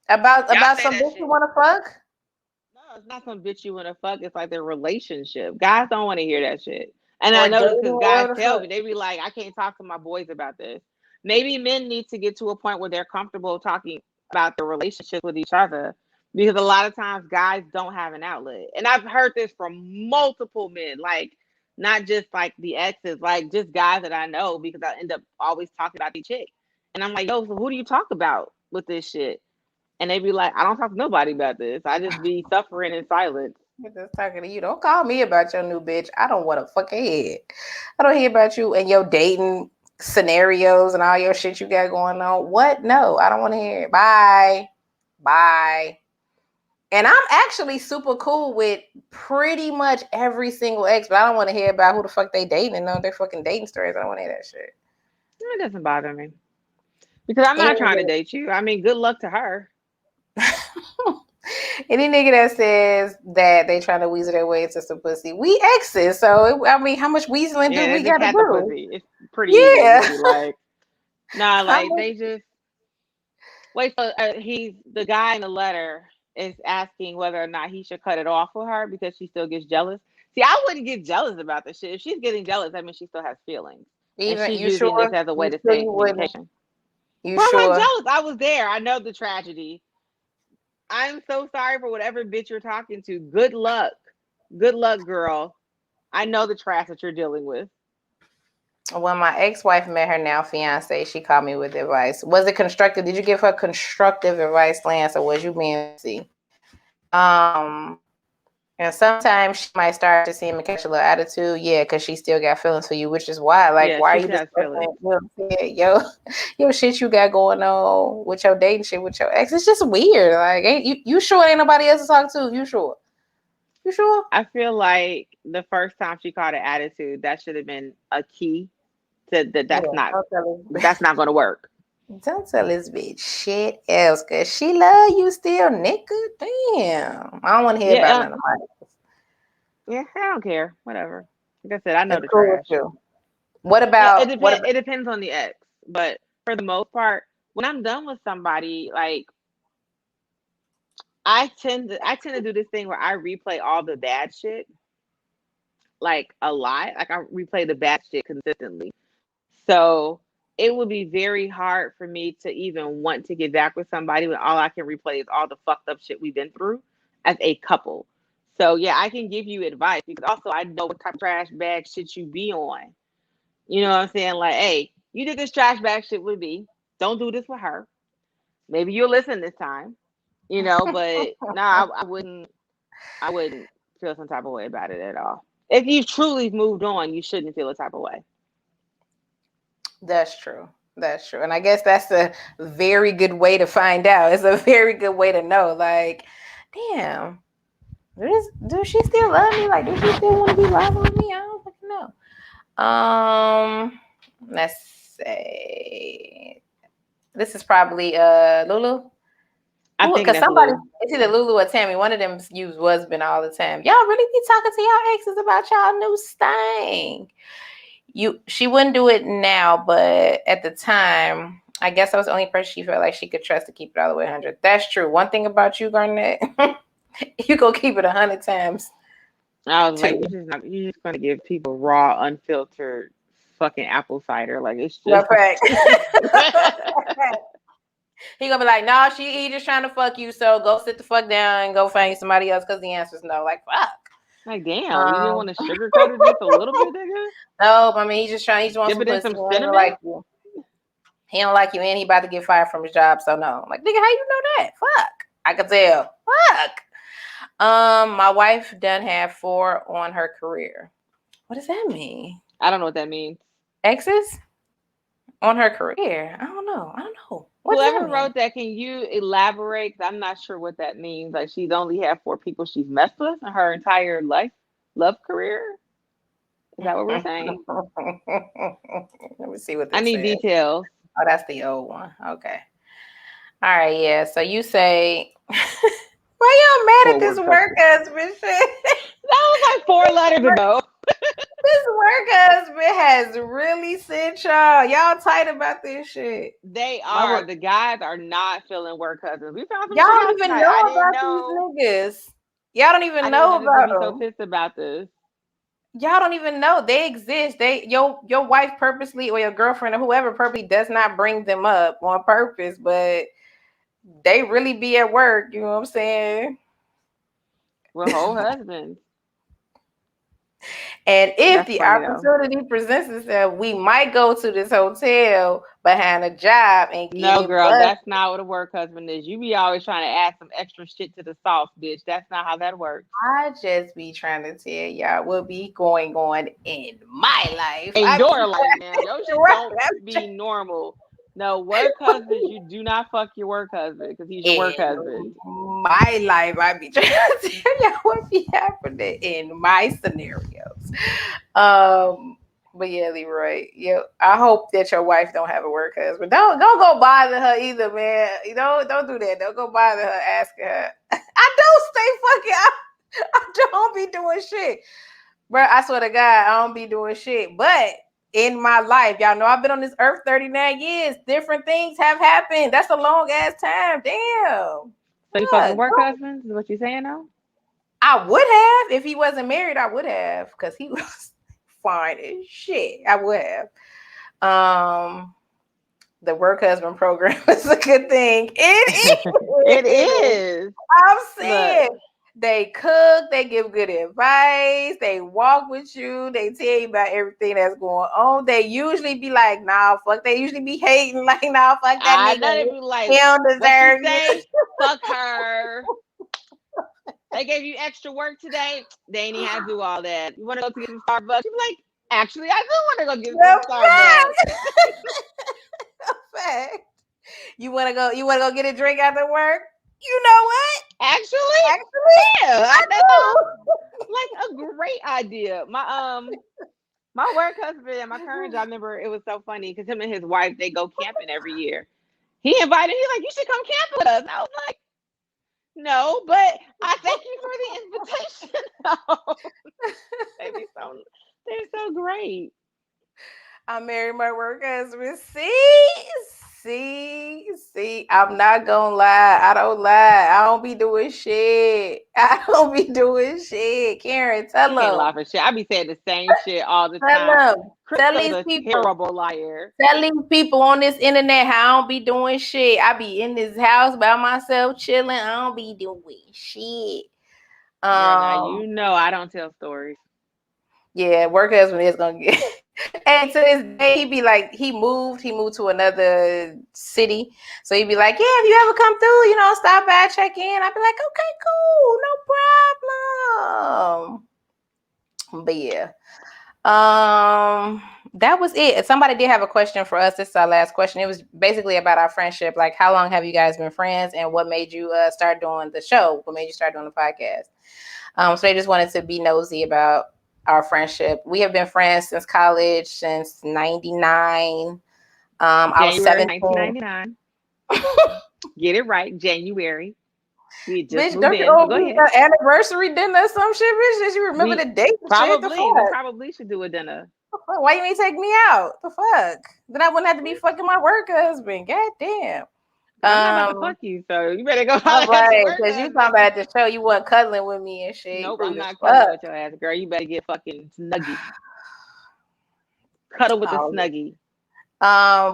S3: About some bitch you want to fuck?
S2: No, it's not some bitch you want to fuck. It's like their relationship. Guys don't want to hear that shit. And I know this because guys tell me, they be like, I can't talk to my boys about this. Maybe men need to get to a point where they're comfortable talking about their relationship with each other. Because a lot of times guys don't have an outlet. And I've heard this from multiple men, like not just like the exes, like just guys that I know because I end up always talking about the chick. And I'm like, yo, so who do you talk about with this shit? And they be like, I don't talk to nobody about this. I just be suffering in silence.
S3: I'm just talking to you. Don't call me about your new bitch. I don't want to fucking hear it. I don't hear about you and your dating scenarios and all your shit you got going on. What? No, I don't want to hear it. Bye. And I'm actually super cool with pretty much every single ex, but I don't want to hear about who the fuck they dating and know their fucking dating stories. I don't want to hear that shit.
S2: It doesn't bother me. Because I'm not trying to date you. I mean, good luck to her.
S3: Any nigga that says that they trying to weasel their way into some pussy, we exes. So I mean, how much weaseling do we got to do?
S2: Pussy. It's pretty easy. Like, nah, like they just wait. So he's the guy in the letter is asking whether or not he should cut it off with her because she still gets jealous. See, I wouldn't get jealous about this shit. If she's getting jealous, that means she still has feelings.
S3: Even
S2: and she's
S3: you
S2: using
S3: sure?
S2: this as a way to stay in communication.
S3: You
S2: Why
S3: sure?
S2: am I jealous? I was there. I know the tragedy. I'm so sorry for whatever bitch you're talking to. Good luck. Good luck, girl. I know the trash that you're dealing with.
S3: When my ex-wife met her now fiance, she called me with advice. Was it constructive? Did you give her constructive advice, Lance, or was you being messy? And sometimes she might start to see him and catch a little attitude. Yeah, because she still got feelings for you, which is why. Like, why are you just yo shit you got going on with your dating shit with your ex? It's just weird. Like, ain't you sure ain't nobody else to talk to? You sure? You sure?
S2: I feel like the first time she caught an attitude, that should have been a key to that's not going to work.
S3: Don't tell this bitch shit else, cause she love you still, nigga. Damn, I don't want to hear about none of my niggas.
S2: Yeah, I don't care. Whatever. Like I said, I know the trash.
S3: What about?
S2: It depends on the ex, but for the most part, when I'm done with somebody, like I tend to do this thing where I replay all the bad shit, like a lot. Like I replay the bad shit consistently. So it would be very hard for me to even want to get back with somebody when all I can replay is all the fucked up shit we've been through as a couple. So yeah, I can give you advice because also I know what type of trash bag shit you be on. You know what I'm saying? Like, hey, you did this trash bag shit with me. Don't do this with her. Maybe you'll listen this time, but nah, I wouldn't feel some type of way about it at all. If you truly moved on, you shouldn't feel a type of way.
S3: That's true. That's true. And I guess that's a very good way to find out. It's a very good way to know. Like, damn, do she still love me? Like, does she still want to be loving with me? I don't fucking know. Let's say this is probably Lulu.
S2: I think
S3: because somebody,
S2: Lulu.
S3: It's either Lulu or Tammy. One of them use husband all the time. Y'all really be talking to y'all exes about y'all new thing. She wouldn't do it now, but at the time, I guess I was the only person she felt like she could trust to keep it all the way 100. That's true. One thing about you, Garnett, you go keep it 100 times.
S2: I was like, you're just gonna give people raw, unfiltered, fucking apple cider. Like it's just.
S3: No fact. He gonna be like, no, he just trying to fuck you. So go sit the fuck down and go find somebody else because the answer is no. Like fuck.
S2: Like damn, you didn't want to sugarcoat it just a little bit, nigga.
S3: No, I mean he just wants some pussy.
S2: Some
S3: He don't like you. He don't like you, and he about to get fired from his job. So no, I'm like nigga, how you know that? Fuck, I could tell. Fuck. My wife done have 4 on her career. What does that mean?
S2: I don't know what that means.
S3: Exes on her career. I don't know.
S2: Whoever wrote that, can you elaborate? Because I'm not sure what that means. Like she's only had 4 people she's messed with in her entire love career. Is that what we're saying?
S3: Let me see what this
S2: I need
S3: says.
S2: details.
S3: Oh, that's the old one. Okay. All right, yeah. So you say, why y'all mad at this work husband shit?
S2: That was like 4 letters ago.
S3: This work husband has really sent y'all. Y'all tight about this shit.
S2: They are. The guys are not feeling work husbands. We found some.
S3: Y'all don't even know about these niggas. Y'all don't even know about them.
S2: So pissed about this.
S3: Y'all don't even know they exist. Your wife purposely, or your girlfriend or whoever purposely does not bring them up on purpose, but they really be at work. You know what I'm saying?
S2: With whole husbands.
S3: And if the opportunity presents itself, we might go to this hotel behind a job and get
S2: no, girl, that's not what a work husband is. You be always trying to add some extra shit to the sauce, bitch. That's not how that works.
S3: I just be trying to tell y'all what be going on in my life.
S2: In your life, man. Your shit don't be normal. No, work husbands, you do not fuck your work husband because he's your work husband.
S3: My life, I be trying to tell y'all what be happening in my scenarios. But yeah, Leroy, I hope that your wife don't have a work husband. Don't go bother her either, man. Don't do that. Don't go bother her asking her. I don't stay fucking. I don't be doing shit, bro. I swear to God, I don't be doing shit. But in my life, y'all know I've been on this earth 39 years. Different things have happened. That's a long ass time. Damn.
S2: So you fucking work husbands? Is what you saying now?
S3: I would have if he wasn't married. I would have because he was fine as shit. I would have. The work husband program is a good thing.
S2: It is.
S3: I'm saying. Look. They cook, they give good advice, they walk with you, they tell you about everything that's going on. They usually be like, nah, fuck. They usually be hating, like, nah, fuck that nigga.
S2: Be like,
S3: he don't deserve it.
S2: Fuck her. They gave you extra work today. They ain't even have to do all that. You want to go to get some Starbucks? You be like, actually, I do want to go get some Starbucks.
S3: Fact. You want to go get a drink after work? You know what?
S2: Actually, yeah, I know. Like a great idea. My work husband and my current job, I remember it was so funny because him and his wife, they go camping every year. He invited me, like, you should come camp with us. And I was like, no, but I thank you for the invitation. They're so great.
S3: I married my work husband. See, I'm not gonna lie. I don't lie. I don't be doing shit. Karen, tell them.
S2: Can't lie for shit. I be saying the same shit all the time.
S3: Tell these people.
S2: Terrible liar.
S3: Tell these people on this internet how I don't be doing shit. I be in this house by myself chilling. I don't be doing shit.
S2: Now you know I don't tell stories.
S3: Yeah, work husband is gonna get. And to this day, he'd be like, he moved to another city. So he'd be like, yeah, if you ever come through, stop by, check in. I'd be like, okay, cool, no problem. But yeah. That was it. Somebody did have a question for us. This is our last question. It was basically about our friendship. Like, how long have you guys been friends, and what made you start doing the show? What made you start doing the podcast? So they just wanted to be nosy about our friendship. We have been friends since college, since '99. I was 17.
S2: 1999. Get it right, January. We just
S3: Bitch,
S2: moved
S3: don't
S2: in.
S3: you owe
S2: Go
S3: me
S2: ahead.
S3: an anniversary dinner or some shit, bitch? Did you remember the date?
S2: Probably. We probably should do a dinner.
S3: Why you ain't take me out? The fuck? Then I wouldn't have to be fucking my work husband. God damn.
S2: I'm not about to fuck you, so you better go.
S3: All right, because you talking about the show, you weren't cuddling with me and shit.
S2: Nope, I'm not cuddling with your ass, girl. You better get fucking snuggy. Cuddle with the snuggie.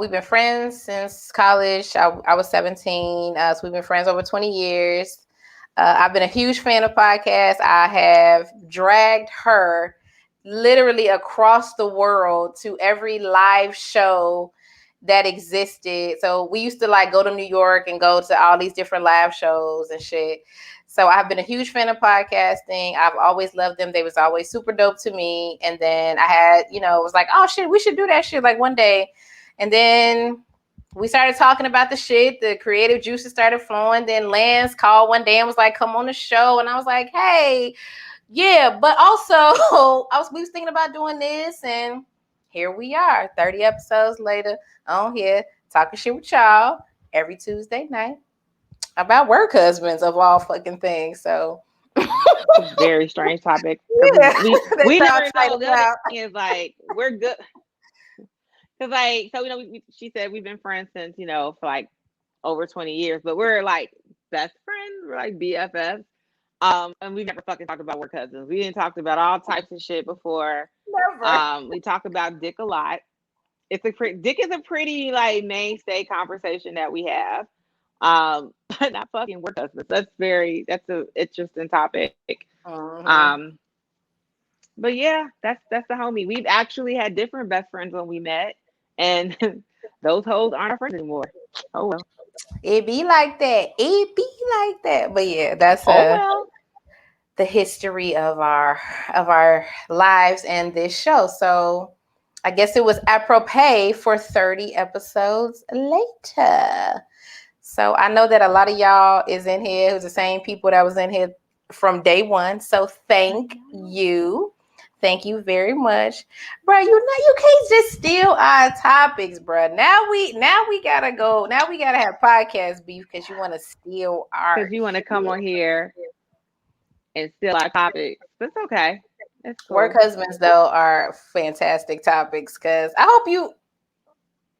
S3: We've been friends since college. I was 17, so we've been friends over 20 years. I've been a huge fan of podcasts. I have dragged her literally across the world to every live show that existed. So we used to like go to New York and go to all these different live shows and shit. So I've been a huge fan of podcasting. I've always loved them. They was always super dope to me. And then I had, was like, oh shit, we should do that shit like one day. And then we started talking about the shit. The creative juices started flowing. Then Lance called one day and was like, come on the show. And I was like, hey, yeah, but also we was thinking about doing this, and here we are, 30 episodes later on here talking shit with y'all every Tuesday night about work husbands of all fucking things. So
S2: very strange topic.
S3: Yeah,
S2: we never know. The other thing is like we're good. Cause like so she said we've been friends since for like over 20 years, but we're like best friends. We're like BFFs. And we've never fucking talked about work cousins. We didn't talk about all types of shit before. Never. We talk about dick a lot. Dick is a pretty like mainstay conversation that we have. But not fucking work husbands. That's an interesting topic. But yeah, that's the homie. We've actually had different best friends when we met, and those hoes aren't our friends anymore. Oh well.
S3: It be like that. But yeah, that's the history of our lives and this show. So I guess it was apropos for 30 episodes later. So I know that a lot of y'all is in here who's the same people that was in here from day one. So thank you. Thank you very much, bro. You can't just steal our topics, bro. Now we gotta go. Now we gotta have podcast beef because you want to steal our.
S2: Because you want to come on here and steal our topics. That's okay. That's cool.
S3: Work husbands though are fantastic topics because I hope you.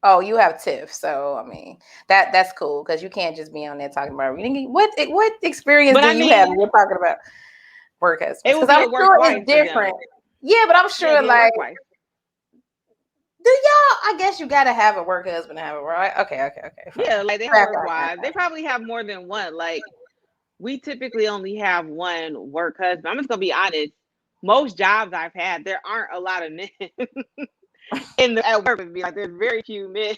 S3: Oh, you have Tiff, so I mean that's cool because you can't just be on there talking about what experience do you have when you're talking about work husbands? Because I'm sure it's different. Yeah, but I'm sure like do y'all? I guess you gotta have a work husband to have it, right? Okay.
S2: Fine. Yeah, like they have work wives. They probably have more than one. Like we typically only have one work husband. I'm just gonna be honest. Most jobs I've had, there aren't a lot of men at work with me. Like there's very few men,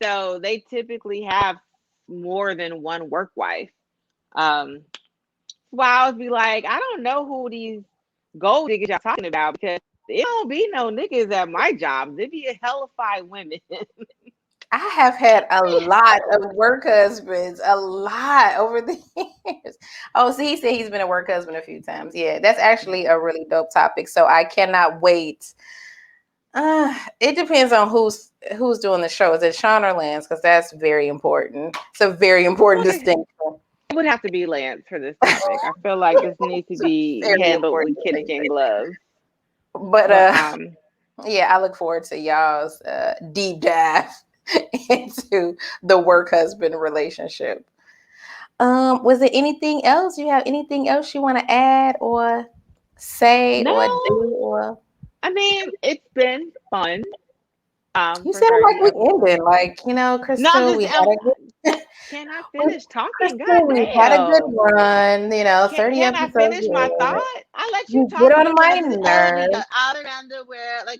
S2: so they typically have more than one work wife. Well, I would be like, I don't know who these gold diggers y'all talking about because it don't be no niggas at my job. There be a hellified women.
S3: I have had a lot of work husbands, a lot over the years. Oh, so he said he's been a work husband a few times. Yeah, that's actually a really dope topic. So I cannot wait. It depends on who's doing the show. Is it Sean or Lance? Because that's very important. It's a very important distinction.
S2: It would have to be Lance for this topic. I feel like this needs to be handled with kid and gloves.
S3: But yeah, I look forward to y'all's deep dive into the work husband relationship. Was there anything else? You have anything else you want to add or say or do? Or
S2: I mean, it's been fun.
S3: You sound like we ended, like Crystal. We had a good.
S2: Can I finish talking?
S3: Crystal, we had a good run. 30
S2: can
S3: episodes.
S2: I finish my thought? I let you talk.
S3: Get on my nerves.
S2: Out of underwear, like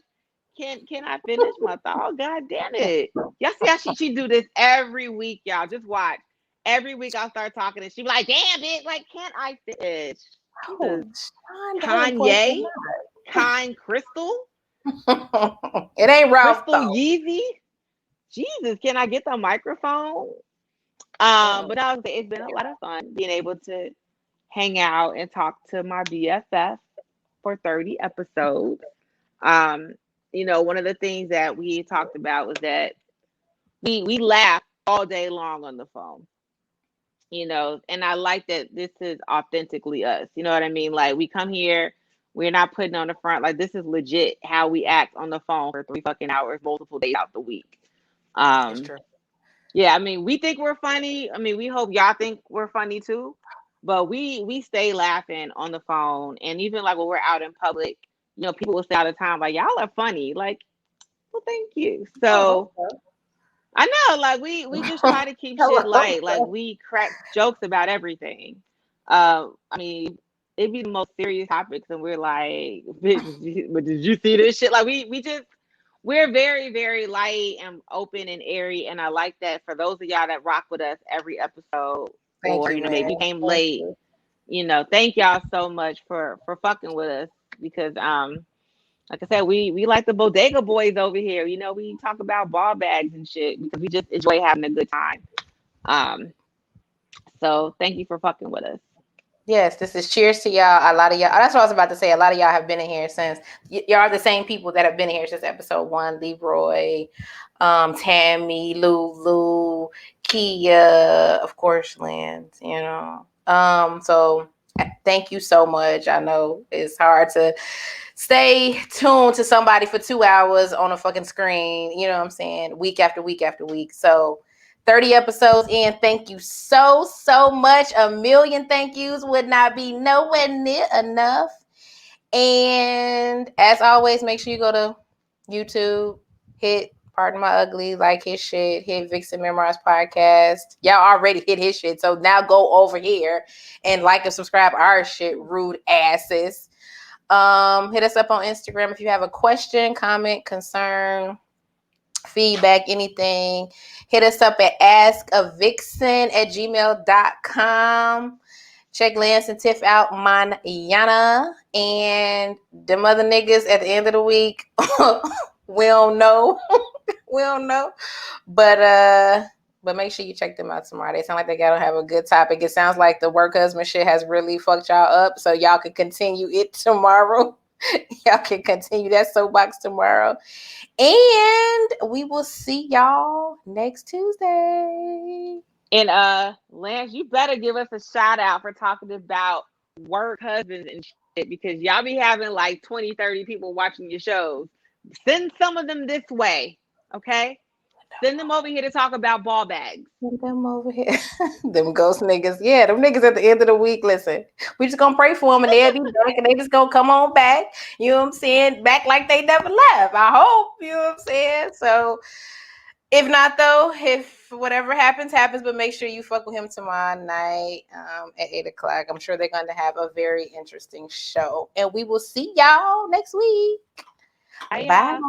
S2: Can I finish my thought? God damn it. Y'all see how she do this every week, y'all. Just watch. Every week I'll start talking and she be like, damn it, like, can't I finish?
S3: Oh,
S2: Kanye? Kind Crystal?
S3: It ain't Ralph
S2: Crystal
S3: though.
S2: Yeezy? Jesus, can I get the microphone? But no, it's been a lot of fun being able to hang out and talk to my BFF for 30 episodes. One of the things that we talked about was that we laugh all day long on the phone. And I like that this is authentically us. You know what I mean? Like, we come here, we're not putting on the front. Like, this is legit how we act on the phone for 3 fucking hours, multiple days out the week.
S3: That's true.
S2: Yeah, I mean, we think we're funny. I mean, we hope y'all think we're funny too. But we stay laughing on the phone, and even like when we're out in public, people will say all the time, like, y'all are funny. Like, well, thank you. So I know, like, we just try to keep shit light. Like, we crack jokes about everything. I mean, it'd be the most serious topics, and we're like, but did you see this shit? Like, we're very, very light and open and airy, and I like that. For those of y'all that rock with us every episode, maybe came late, thank y'all so much for fucking with us, because like I said, we like the bodega boys over here. We talk about ball bags and shit because we just enjoy having a good time. So thank you for fucking with us.
S3: Yes, this is cheers to y'all. A lot of y'all, that's what I was about to say. A lot of y'all have been in here since, y'all are the same people that have been in here since episode 1. Leroy, Tammy, Lulu, Kia, of course, Lance, so thank you so much. I know it's hard to stay tuned to somebody for 2 hours on a fucking screen, you know what I'm saying, week after week after week. So 30 episodes in. Thank you so much. A million thank yous would not be nowhere near enough. And as always, make sure you go to YouTube, hit Pardon My Ugly, like his shit, hit Vixen Memoirs podcast. Y'all already hit his shit, so now go over here and like and subscribe our shit, rude asses. Hit us up on Instagram if you have a question, comment, concern, feedback, anything. Hit us up at askavixen@gmail.com. Check Lance and Tiff out manana. And them other niggas at the end of the week, we don't know. We don't know. But make sure you check them out tomorrow. They sound like they gotta have a good topic. It sounds like the work husband shit has really fucked y'all up. So y'all can continue it tomorrow. Y'all can continue that soapbox tomorrow. And we will see y'all next Tuesday.
S2: And Lance, you better give us a shout out for talking about work husbands and shit, because y'all be having like 20, 30 people watching your shows. Send some of them this way, okay? Send them over here to talk about ball bags.
S3: Send them over here. Them ghost niggas. Yeah, them niggas at the end of the week, listen, we just gonna pray for them and they'll be back and they just gonna come on back. You know what I'm saying? Back like they never left. I hope. You know what I'm saying? So if not, though, if whatever happens, but make sure you fuck with him tomorrow night at 8 o'clock. I'm sure they're going to have a very interesting show. And we will see y'all next week. Bye.